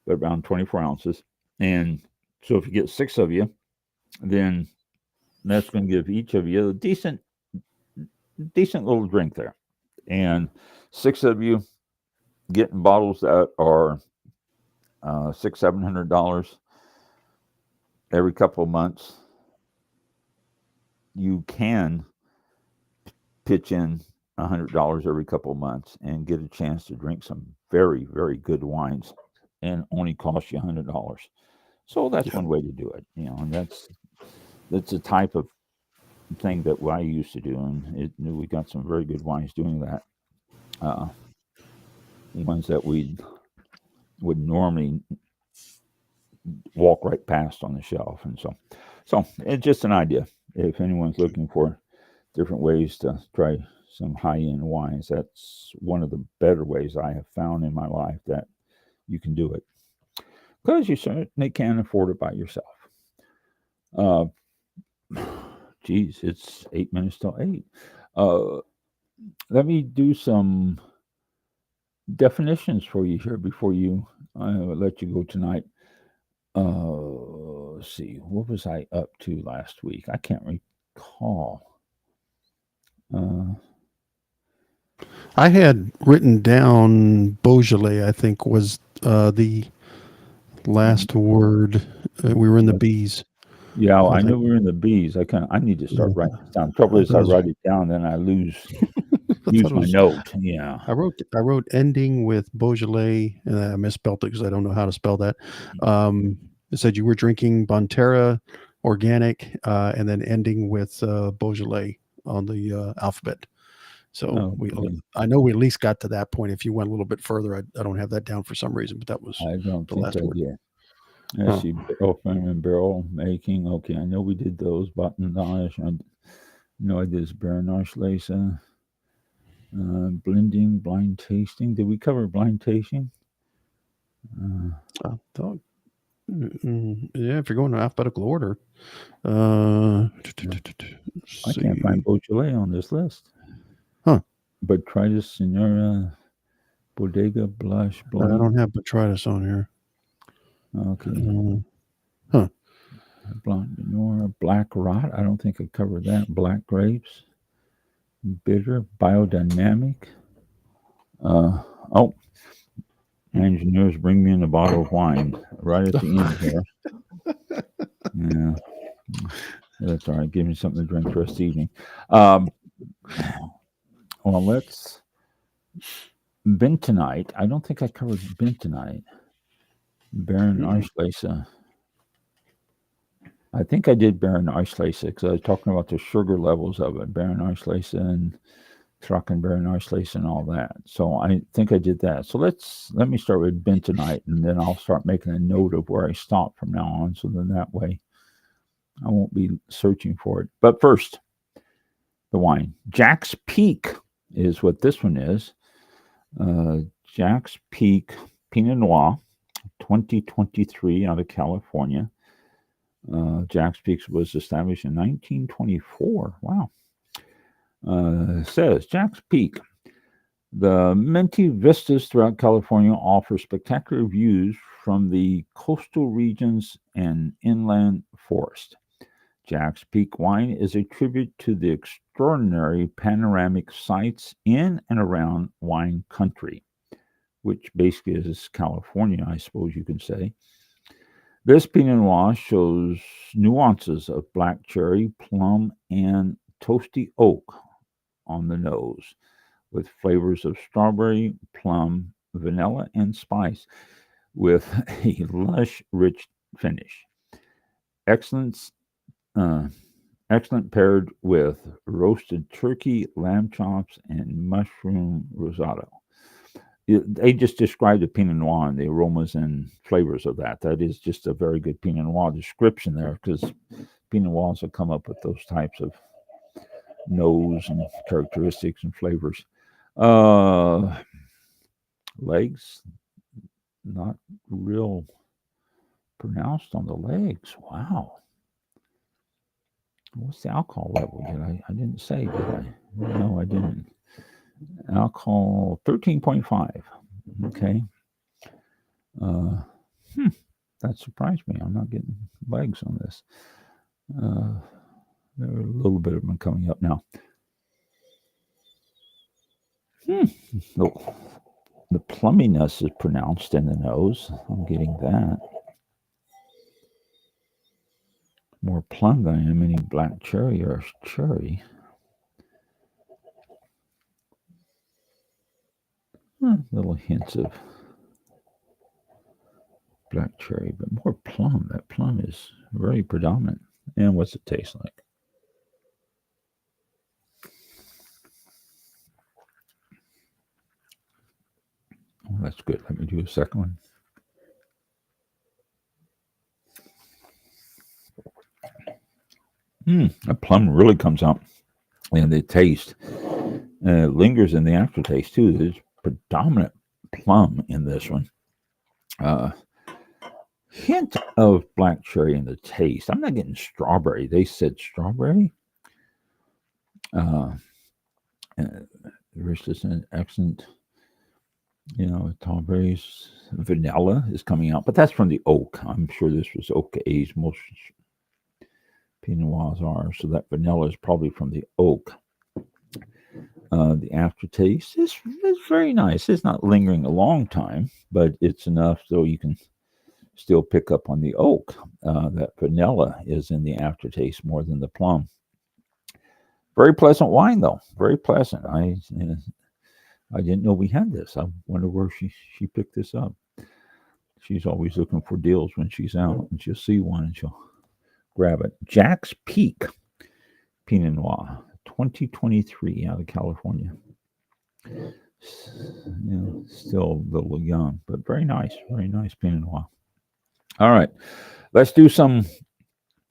but around 24 ounces. And so if you get 6 of you, then that's going to give each of you a decent little drink there. And 6 of you getting bottles that are $600-700 every couple of months, you can pitch in $100 every couple of months and get a chance to drink some very, very good wines, and only cost you $100. So that's one way to do it, and that's a type of thing that I used to do, and we got some very good wines doing that. Ones that we would normally walk right past on the shelf, and so it's just an idea. If anyone's looking for different ways to try some high-end wines, that's one of the better ways I have found in my life that you can do it, because you certainly can afford it by yourself. Geez, it's 8 minutes till 8. Let me do some definitions for you here before I let you go tonight. Let's see, what was I up to last week? I can't recall. I had written down Beaujolais, I think, was the last word. We were in the bees. Yeah, I I know think. we're in the bees. I need to start writing this down. Trouble is, I Those- write it down, then I lose I thought it my was. note. Yeah. I wrote ending with Beaujolais, and I misspelled it because I don't know how to spell that. It said you were drinking Bonterra organic, and then ending with Beaujolais on the alphabet. So Okay. I know we at least got to that point. If you went a little bit further, I don't have that down for some reason, but that was I don't the think last I word. did. Let's see, frame and barrel making. Okay, I know we did those. Batonnage. I did this Baronoche Lace. Blending, blind tasting. Did we cover blind tasting? I thought, yeah, if you're going in alphabetical order, I I can't find Beaujolais on this list. Huh. Botrytis Senora, Bodega Blush I Blind. don't have Botrytis on here. Okay. Blanc de Noir, Black Rot. I don't think I covered that. Black Grapes. Bitter, Biodynamic. Engineers bring me in a bottle of wine right at the end here. Yeah. That's all right. Give me something to drink for the rest of the evening. Well, let's bentonite. I don't think I covered bentonite. Baron Auslese. I think I did Baron Auslese because I was talking about the sugar levels of it. Baron Auslese and Trockenbaron Auslese and all that. So I think I did that. So let me start with bentonite, and then I'll start making a note of where I stop from now on. So then that way I won't be searching for it. But first, the wine. Jack's Peak is what this one is. Jack's Peak Pinot Noir, 2023, out of California. Jack's Peak was established in 1924. Wow. Says Jack's Peak. The minty vistas throughout California offer spectacular views from the coastal regions and inland forest. Jack's Peak wine is a tribute to the extraordinary panoramic sights in and around wine country, which basically is California, I suppose you can say. This Pinot Noir shows nuances of black cherry, plum, and toasty oak on the nose, with flavors of strawberry, plum, vanilla, and spice, with a lush, rich finish. Excellent paired with roasted turkey, lamb chops, and mushroom risotto. they just described the Pinot Noir and the aromas and flavors of that. That is just a very good Pinot Noir description there, because Pinot Noirs will come up with those types of nose and characteristics and flavors. Legs, not real pronounced on the legs. Wow. What's the alcohol level? I didn't say, did I? No, I didn't. Alcohol 13.5. Okay. That surprised me. I'm not getting legs on this. There are a little bit of them coming up now. The plumminess is pronounced in the nose. I'm getting that. More plum than I am any black cherry or cherry. Little hints of black cherry, but more plum. That plum is very predominant. And what's it taste like? Oh, that's good. Let me do a second one. That plum really comes out in the taste. It lingers in the aftertaste too. There's predominant plum in this one. Hint of black cherry in the taste. I'm not getting strawberry. They said strawberry. There's just an accent. Tall berries. Vanilla is coming out, but that's from the oak. I'm sure this was oak aged. Most Pinot Noirs are, so that vanilla is probably from the oak. The aftertaste is very nice. It's not lingering a long time, but it's enough so you can still pick up on the oak. That vanilla is in the aftertaste more than the plum. Very pleasant wine, though. Very pleasant. I didn't know we had this. I wonder where she picked this up. She's always looking for deals when she's out, and she'll see one and she'll grab it. Jack's Peak Pinot Noir, 2023, out of California. Still a little young, but very nice Pinot Noir. All right, let's do some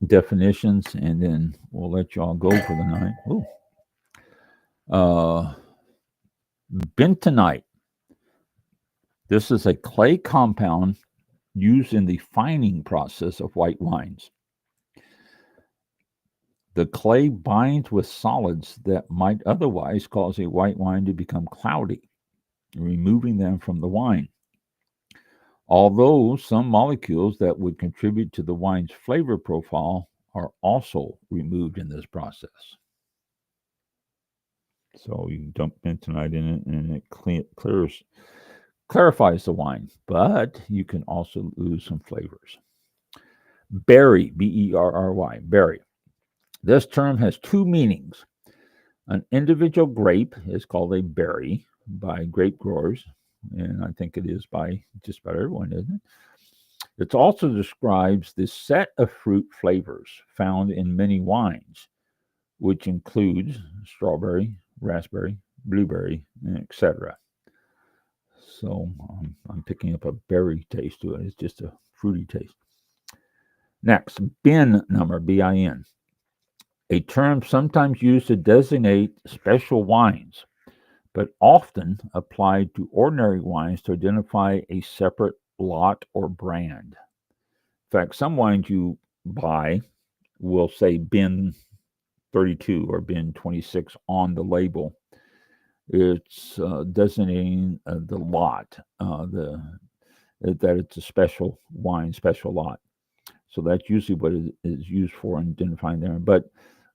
definitions, and then we'll let y'all go for the night. Bentonite. This is a clay compound used in the fining process of white wines. The clay binds with solids that might otherwise cause a white wine to become cloudy, removing them from the wine. Although some molecules that would contribute to the wine's flavor profile are also removed in this process. So you dump bentonite in it, and it clarifies the wine, but you can also lose some flavors. Berry, B-E-R-R-Y, berry. This term has two meanings. An individual grape is called a berry by grape growers, and I think it is by just about everyone, isn't it? It also describes the set of fruit flavors found in many wines, which includes strawberry, raspberry, blueberry, etc. So I'm picking up a berry taste to it. It's just a fruity taste. Next, bin number, B-I-N. A term sometimes used to designate special wines, but often applied to ordinary wines to identify a separate lot or brand. In fact, some wines you buy will say bin 32 or bin 26 on the label. It's designating the lot, that it's a special wine, special lot. So that's usually what it is used for in identifying there. But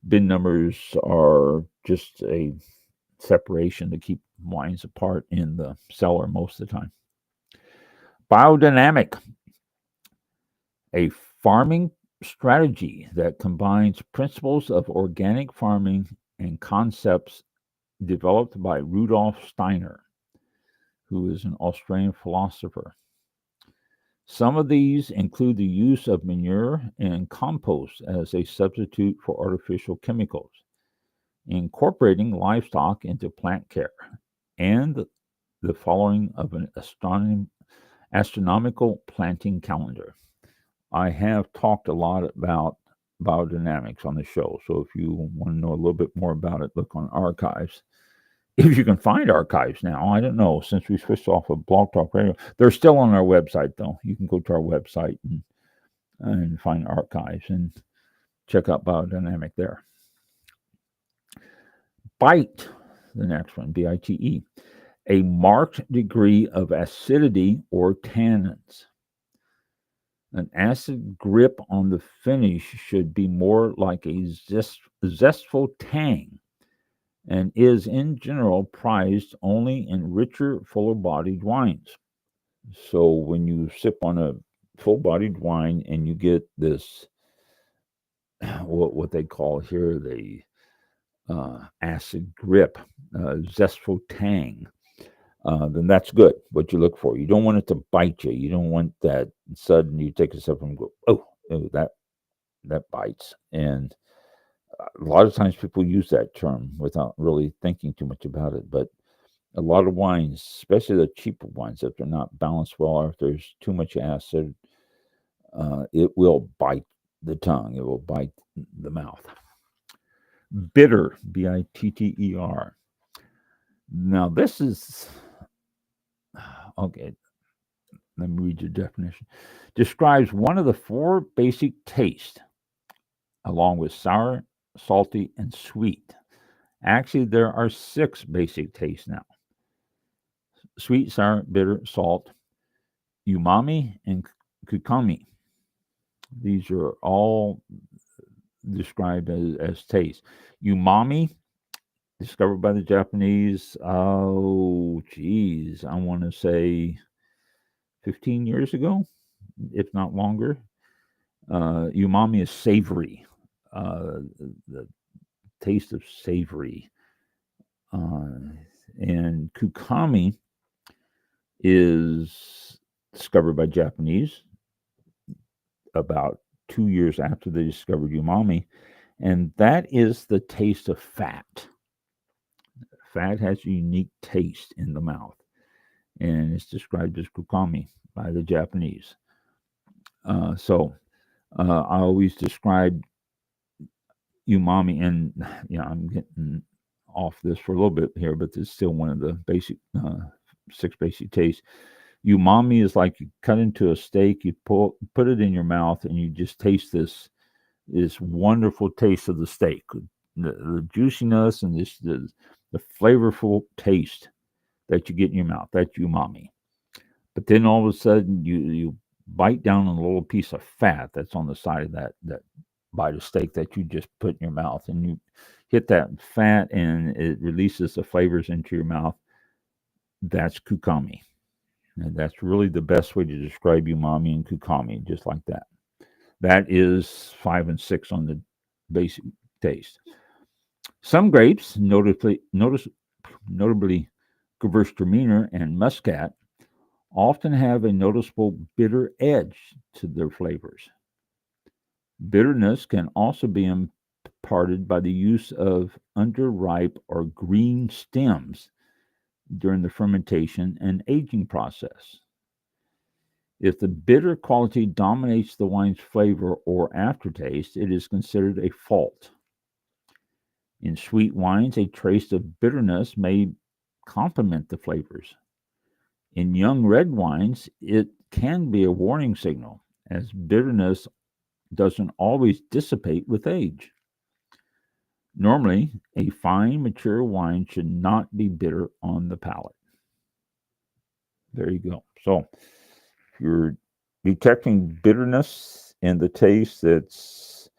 bin numbers are just a separation to keep wines apart in the cellar most of the time. Biodynamic, a farming strategy that combines principles of organic farming and concepts developed by Rudolf Steiner, who is an Australian philosopher. Some of these include the use of manure and compost as a substitute for artificial chemicals, incorporating livestock into plant care, and the following of an astronomical planting calendar. I have talked a lot about biodynamics on the show, so if you want to know a little bit more about it, look on archives. If you can find archives now, I don't know, since we switched off of Blog Talk Radio. They're still on our website, though. You can go to our website and find archives and check out biodynamic there. Bite, the next one, B-I-T-E, a marked degree of acidity or tannins. An acid grip on the finish should be more like a zestful tang and is in general prized only in richer, fuller-bodied wines. So when you sip on a full-bodied wine and you get this, what they call here the acid grip, zestful tang, then that's good, what you look for. You don't want it to bite you. You don't want that sudden you take a sip and go, oh, that bites. And a lot of times people use that term without really thinking too much about it. But a lot of wines, especially the cheaper wines, if they're not balanced well or if there's too much acid, it will bite the tongue. It will bite the mouth. Bitter, B-I-T-T-E-R. Now, this is, okay, let me read your definition. Describes one of the four basic tastes, along with sour, salty, and sweet. Actually, there are 6 basic tastes now. Sweet, sour, bitter, salt, umami, and kukami. These are all described as taste. Umami, discovered by the Japanese, I want to say 15 years ago, if not longer. Umami is savory, the taste of savory. And kukami is discovered by Japanese about 2 years after they discovered umami, and that is the taste of fat. Fat has a unique taste in the mouth, and it's described as kukami by the Japanese. So I always describe umami, and I'm getting off this for a little bit here, but it's still one of the basic 6 basic tastes. Umami is like you cut into a steak, you put it in your mouth, and you just taste this wonderful taste of the steak, the juiciness and the flavorful taste that you get in your mouth. That's umami. But then all of a sudden you bite down on a little piece of fat that's on the side of that bite of steak that you just put in your mouth, and you hit that fat and it releases the flavors into your mouth. That's kukami. And that's really the best way to describe umami and kukami, just like that. That is 5 and 6 on the basic taste. Some grapes, notably Gewürztraminer and Muscat, often have a noticeable bitter edge to their flavors. Bitterness can also be imparted by the use of underripe or green stems during the fermentation and aging process. If the bitter quality dominates the wine's flavor or aftertaste, it is considered a fault. In sweet wines, a trace of bitterness may complement the flavors. In young red wines, it can be a warning signal, as bitterness doesn't always dissipate with age. Normally, a fine, mature wine should not be bitter on the palate. There you go. So, if you're detecting bitterness in the taste, that's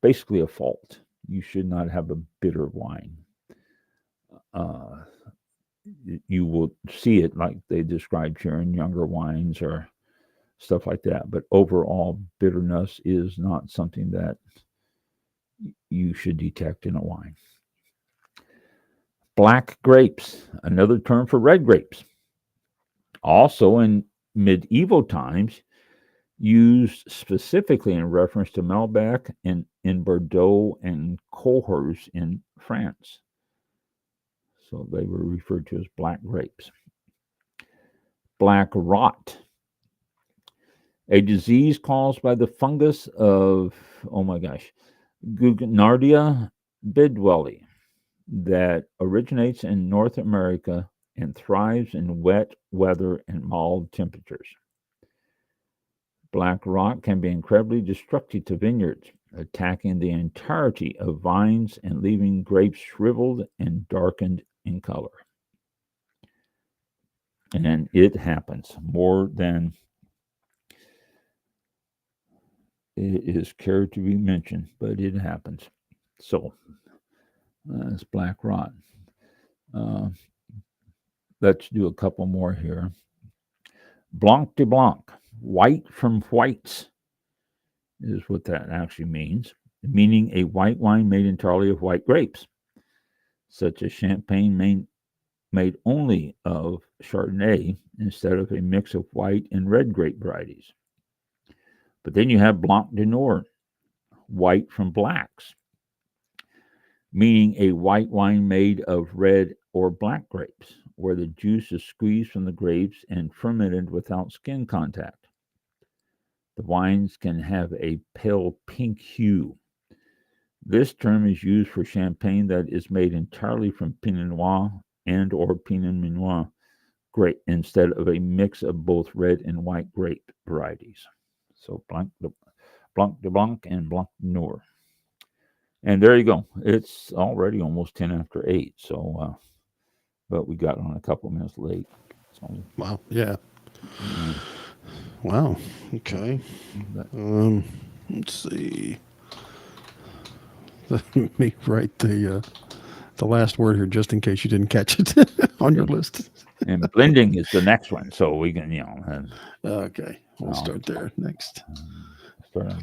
basically a fault. You should not have a bitter wine. You will see it like they described here in younger wines or stuff like that. But overall, bitterness is not something that you should detect in a wine. Black grapes, another term for red grapes. Also in medieval times, used specifically in reference to Malbec in Bordeaux and Cohors in France. So they were referred to as black grapes. Black rot, a disease caused by the fungus of, Gugnardia bidwelli, that originates in North America and thrives in wet weather and mild temperatures. Black rot can be incredibly destructive to vineyards, attacking the entirety of vines and leaving grapes shriveled and darkened in color. And it happens more than it is cared to be mentioned, but it happens. So that's black rot. Let's do a couple more here. Blanc de Blanc, white from whites, is what that actually means, meaning a white wine made entirely of white grapes, such as champagne made only of Chardonnay instead of a mix of white and red grape varieties. But then you have Blanc de Noir, white from blacks, meaning a white wine made of red or black grapes, where the juice is squeezed from the grapes and fermented without skin contact. The wines can have a pale pink hue. This term is used for champagne that is made entirely from Pinot Noir and or Pinot Meunier grape instead of a mix of both red and white grape varieties. So Blanc de Blanc and Blanc de Noir. And there you go. It's already almost 10 after 8. So, but we got on a couple minutes late. So, wow. Yeah. Wow. Okay. Let's see. Let me write the last word here just in case you didn't catch it on your list. And blending is the next one, so we can, okay, we'll start there next.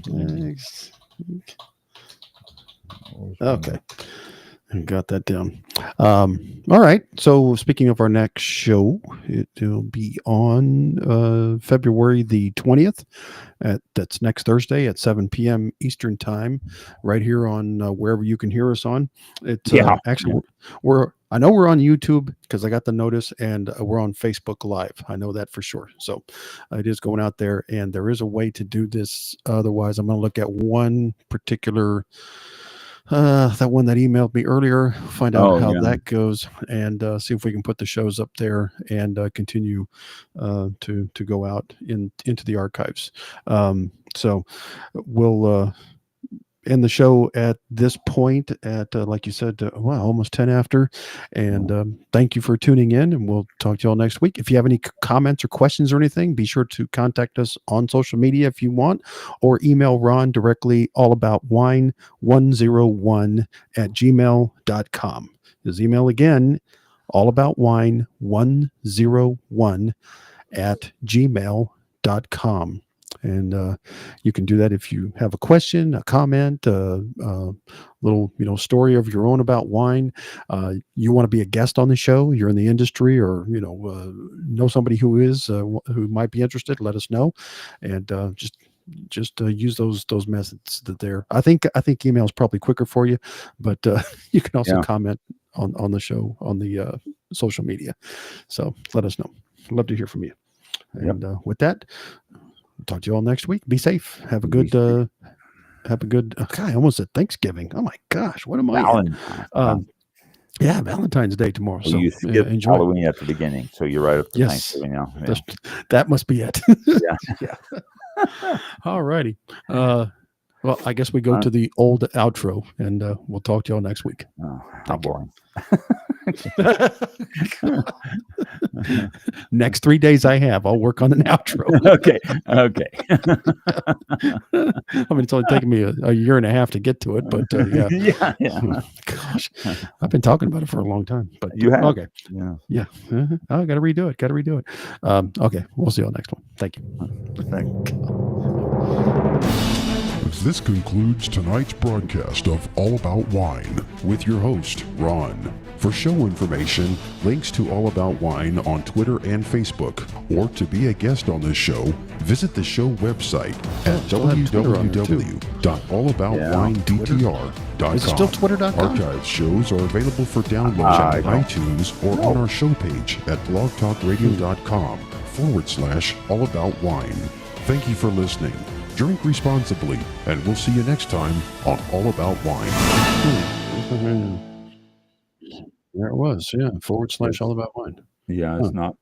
Next. Okay. Got that down. All right. So speaking of our next show, it will be on February the 20th. That's next Thursday at 7 p.m. Eastern time, right here on wherever you can hear us on. It's actually I know we're on YouTube because I got the notice, and we're on Facebook Live. I know that for sure. So it is going out there, and there is a way to do this. Otherwise, I'm going to look at one particular. That one that emailed me earlier, find out how that goes, and see if we can put the shows up there and continue to go out into the archives. So we'll end the show at this point at, like you said, almost 10 after. And thank you for tuning in, and we'll talk to you all next week. If you have any comments or questions or anything, be sure to contact us on social media if you want, or email Ron directly, allaboutwine101@gmail.com. His email again, allaboutwine101@gmail.com. And you can do that if you have a question, a comment, little story of your own about wine. You want to be a guest on the show, you're in the industry, or know somebody who is who might be interested, let us know. And just use those methods that there. I think email is probably quicker for you, but you can also comment on the show on the social media. So let us know. I'd love to hear from you. And with that, talk to you all next week. Be safe. Have a good God, I almost said Thanksgiving. Oh my gosh, what am I? Valentine's Day tomorrow. Well, so you skipped enjoy Halloween at the beginning, so you're right up to Thanksgiving now. Yeah. That must be it. Yeah. All righty. Well, I guess we go to the old outro, and we'll talk to y'all next week. Oh, how boring. Next 3 days I'll work on an outro. Okay. I mean, it's only taken me a year and a half to get to it, but yeah. Gosh, I've been talking about it for a long time, but you have. Okay. Yeah. I got to redo it. Okay. We'll see you all next one. Thank you. This concludes tonight's broadcast of All About Wine with your host, Ron. For show information, links to All About Wine on Twitter and Facebook, or to be a guest on this show, Visit the show website at still have Twitter on there, too. www.allaboutwinedtr.com. Is it still twitter.com? Archive shows are available for download on iTunes or on our show page at blogtalkradio.com/allaboutwine. Thank you for listening. Drink responsibly, and we'll see you next time on All About Wine. There it was, yeah, / all about wine. Yeah, it's not